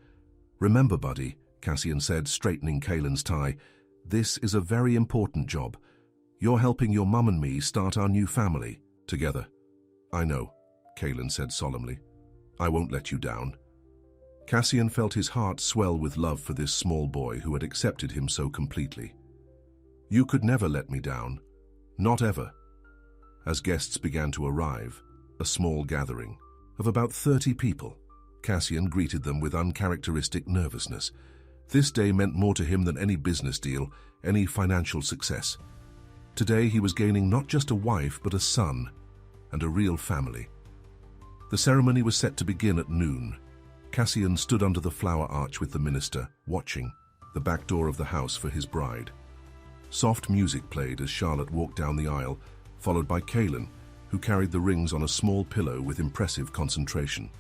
"Remember, buddy," Cassian said, straightening Kaylin's tie, "this is a very important job. You're helping your mum and me start our new family together." "I know," Kaylin said solemnly. "I won't let you down." Cassian felt his heart swell with love for this small boy who had accepted him so completely. "You could never let me down. Not ever." As guests began to arrive, a small gathering of about 30 people, Cassian greeted them with uncharacteristic nervousness. This day meant more to him than any business deal, any financial success. Today he was gaining not just a wife, but a son and a real family. The ceremony was set to begin at noon. Cassian stood under the flower arch with the minister, watching the back door of the house for his bride. Soft music played as Charlotte walked down the aisle, followed by Kaylin, who carried the rings on a small pillow with impressive concentration.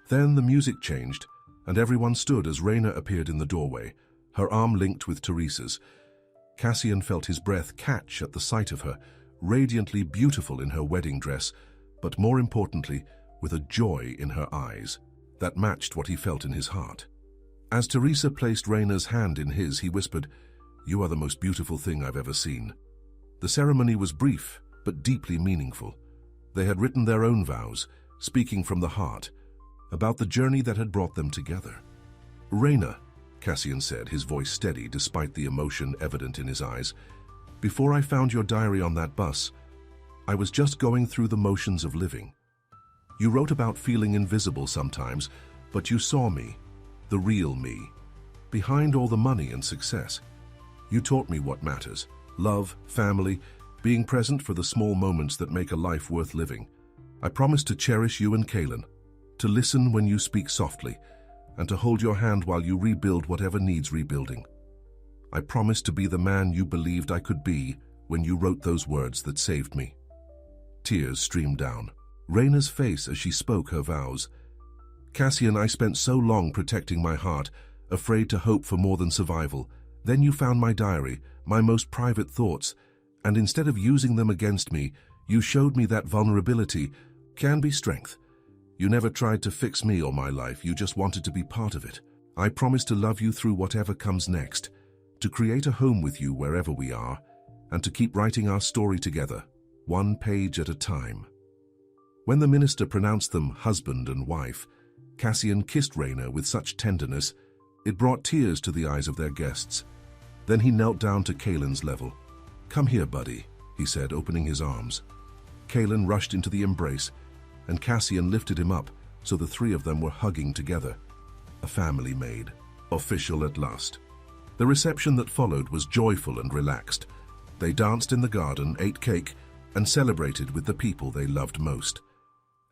Then the music changed, and everyone stood as Raina appeared in the doorway, her arm linked with Teresa's. Cassian felt his breath catch at the sight of her, radiantly beautiful in her wedding dress, but more importantly, with a joy in her eyes that matched what he felt in his heart. As Teresa placed Raina's hand in his, he whispered, "You are the most beautiful thing I've ever seen." The ceremony was brief, but deeply meaningful. They had written their own vows, speaking from the heart, about the journey that had brought them together. "Raina," Cassian said, his voice steady despite the emotion evident in his eyes, "before I found your diary on that bus, I was just going through the motions of living. You wrote about feeling invisible sometimes, but you saw me, the real me, behind all the money and success. You taught me what matters: love, family, being present for the small moments that make a life worth living. I promise to cherish you and Kaylin, to listen when you speak softly, and to hold your hand while you rebuild whatever needs rebuilding. I promise to be the man you believed I could be when you wrote those words that saved me." Tears streamed down. Raina's face as she spoke her vows. Cassian, I spent so long protecting my heart, afraid to hope for more than survival. Then you found my diary, my most private thoughts, and instead of using them against me, you showed me that vulnerability can be strength. You never tried to fix me or my life, you just wanted to be part of it. I promise to love you through whatever comes next, to create a home with you wherever we are, and to keep writing our story together, one page at a time. When the minister pronounced them husband and wife, Cassian kissed Raina with such tenderness, it brought tears to the eyes of their guests. Then he knelt down to Kaylin's level. "Come here, buddy," he said, opening his arms. Kaylin rushed into the embrace, and Cassian lifted him up, so the three of them were hugging together. A family made, official at last. The reception that followed was joyful and relaxed. They danced in the garden, ate cake, and celebrated with the people they loved most.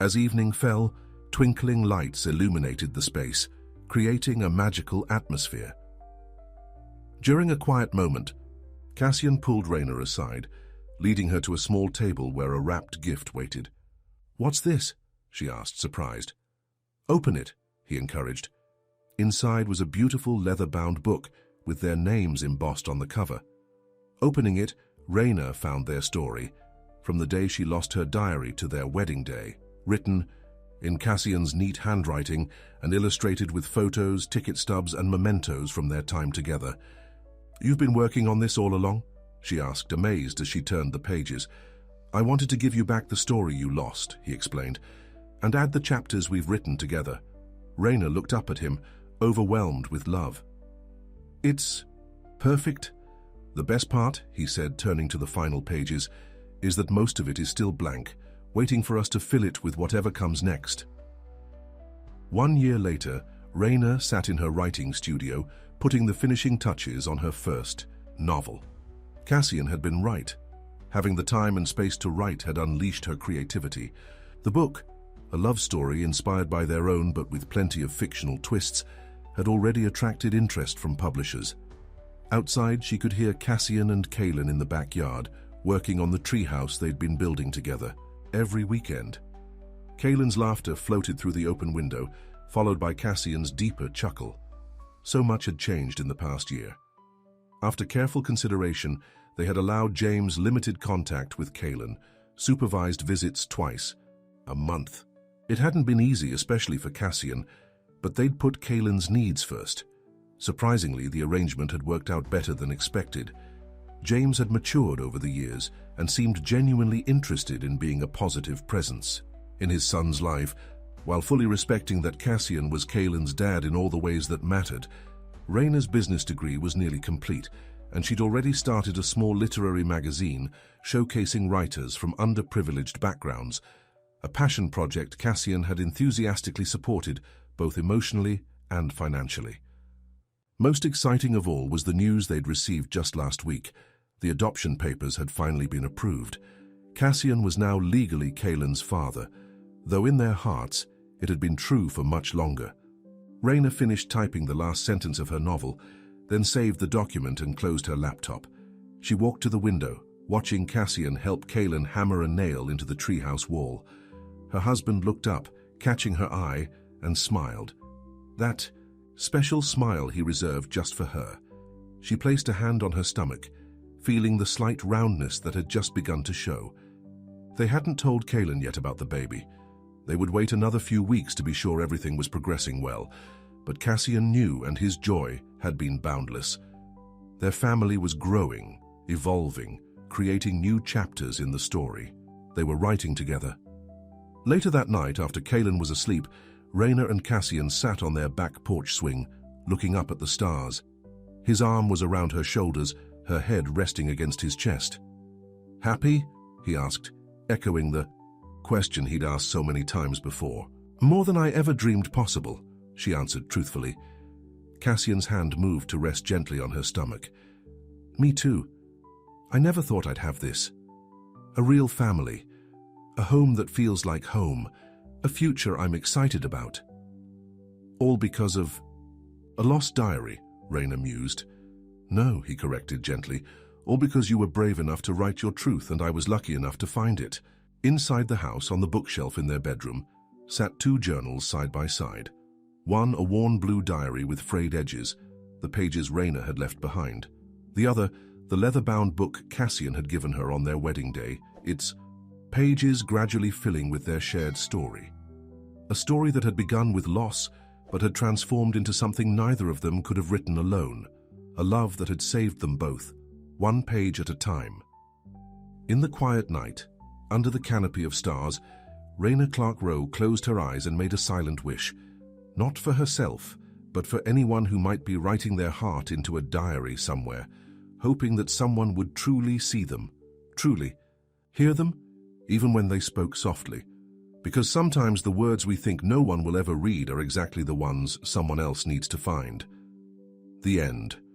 As evening fell, twinkling lights illuminated the space, creating a magical atmosphere. During a quiet moment, Cassian pulled Raina aside, leading her to a small table where a wrapped gift waited. "What's this?" she asked, surprised. "Open it," he encouraged. Inside was a beautiful leather-bound book with their names embossed on the cover. Opening it, Raina found their story, from the day she lost her diary to their wedding day, written in Cassian's neat handwriting and illustrated with photos, ticket stubs, and mementos from their time together. "You've been working on this all along?" she asked, amazed as she turned the pages. "I wanted to give you back the story you lost," he explained, "and add the chapters we've written together." Raina looked up at him, overwhelmed with love. "It's perfect. The best part," he said, turning to the final pages, "is that most of it is still blank, waiting for us to fill it with whatever comes next." 1 year later, Raina sat in her writing studio, putting the finishing touches on her first novel. Cassian had been right. Having the time and space to write had unleashed her creativity. The book, a love story inspired by their own but with plenty of fictional twists, had already attracted interest from publishers. Outside, she could hear Cassian and Kaylin in the backyard, working on the treehouse they'd been building together, every weekend. Kaylin's laughter floated through the open window, followed by Cassian's deeper chuckle. So much had changed in the past year. After careful consideration, they had allowed James limited contact with Kaylin, supervised visits twice a month. It hadn't been easy, especially for Cassian, but they'd put Kaylin's needs first. Surprisingly, the arrangement had worked out better than expected. James had matured over the years and seemed genuinely interested in being a positive presence in his son's life. While fully respecting that Cassian was Kaylin's dad in all the ways that mattered, Raina's business degree was nearly complete, and she'd already started a small literary magazine showcasing writers from underprivileged backgrounds, a passion project Cassian had enthusiastically supported both emotionally and financially. Most exciting of all was the news they'd received just last week. The adoption papers had finally been approved. Cassian was now legally Kaylin's father, though in their hearts it had been true for much longer. Raina finished typing the last sentence of her novel, then saved the document and closed her laptop. She walked to the window, watching Cassian help Kaylin hammer a nail into the treehouse wall. Her husband looked up, catching her eye, and smiled. That special smile he reserved just for her. She placed a hand on her stomach, feeling the slight roundness that had just begun to show. They hadn't told Kaylin yet about the baby. They would wait another few weeks to be sure everything was progressing well, but Cassian knew, and his joy had been boundless. Their family was growing, evolving, creating new chapters in the story. They were writing together. Later that night, after Kaylin was asleep, Raina and Cassian sat on their back porch swing, looking up at the stars. His arm was around her shoulders, her head resting against his chest. "Happy?" he asked, echoing the question he'd asked so many times before. "More than I ever dreamed possible," she answered truthfully. Cassian's hand moved to rest gently on her stomach. "Me too. I never thought I'd have this. A real family. A home that feels like home. A future I'm excited about. All because of a lost diary," Raina mused. "No," he corrected gently. "All because you were brave enough to write your truth and I was lucky enough to find it." Inside the house, on the bookshelf in their bedroom, sat two journals side by side. One, a worn blue diary with frayed edges, the pages Raina had left behind. The other, the leather-bound book Cassian had given her on their wedding day, its pages gradually filling with their shared story. A story that had begun with loss, but had transformed into something neither of them could have written alone, a love that had saved them both, one page at a time. In the quiet night, under the canopy of stars, Raina Clark Rowe closed her eyes and made a silent wish, not for herself, but for anyone who might be writing their heart into a diary somewhere, hoping that someone would truly see them, truly hear them, even when they spoke softly. Because sometimes the words we think no one will ever read are exactly the ones someone else needs to find. The end.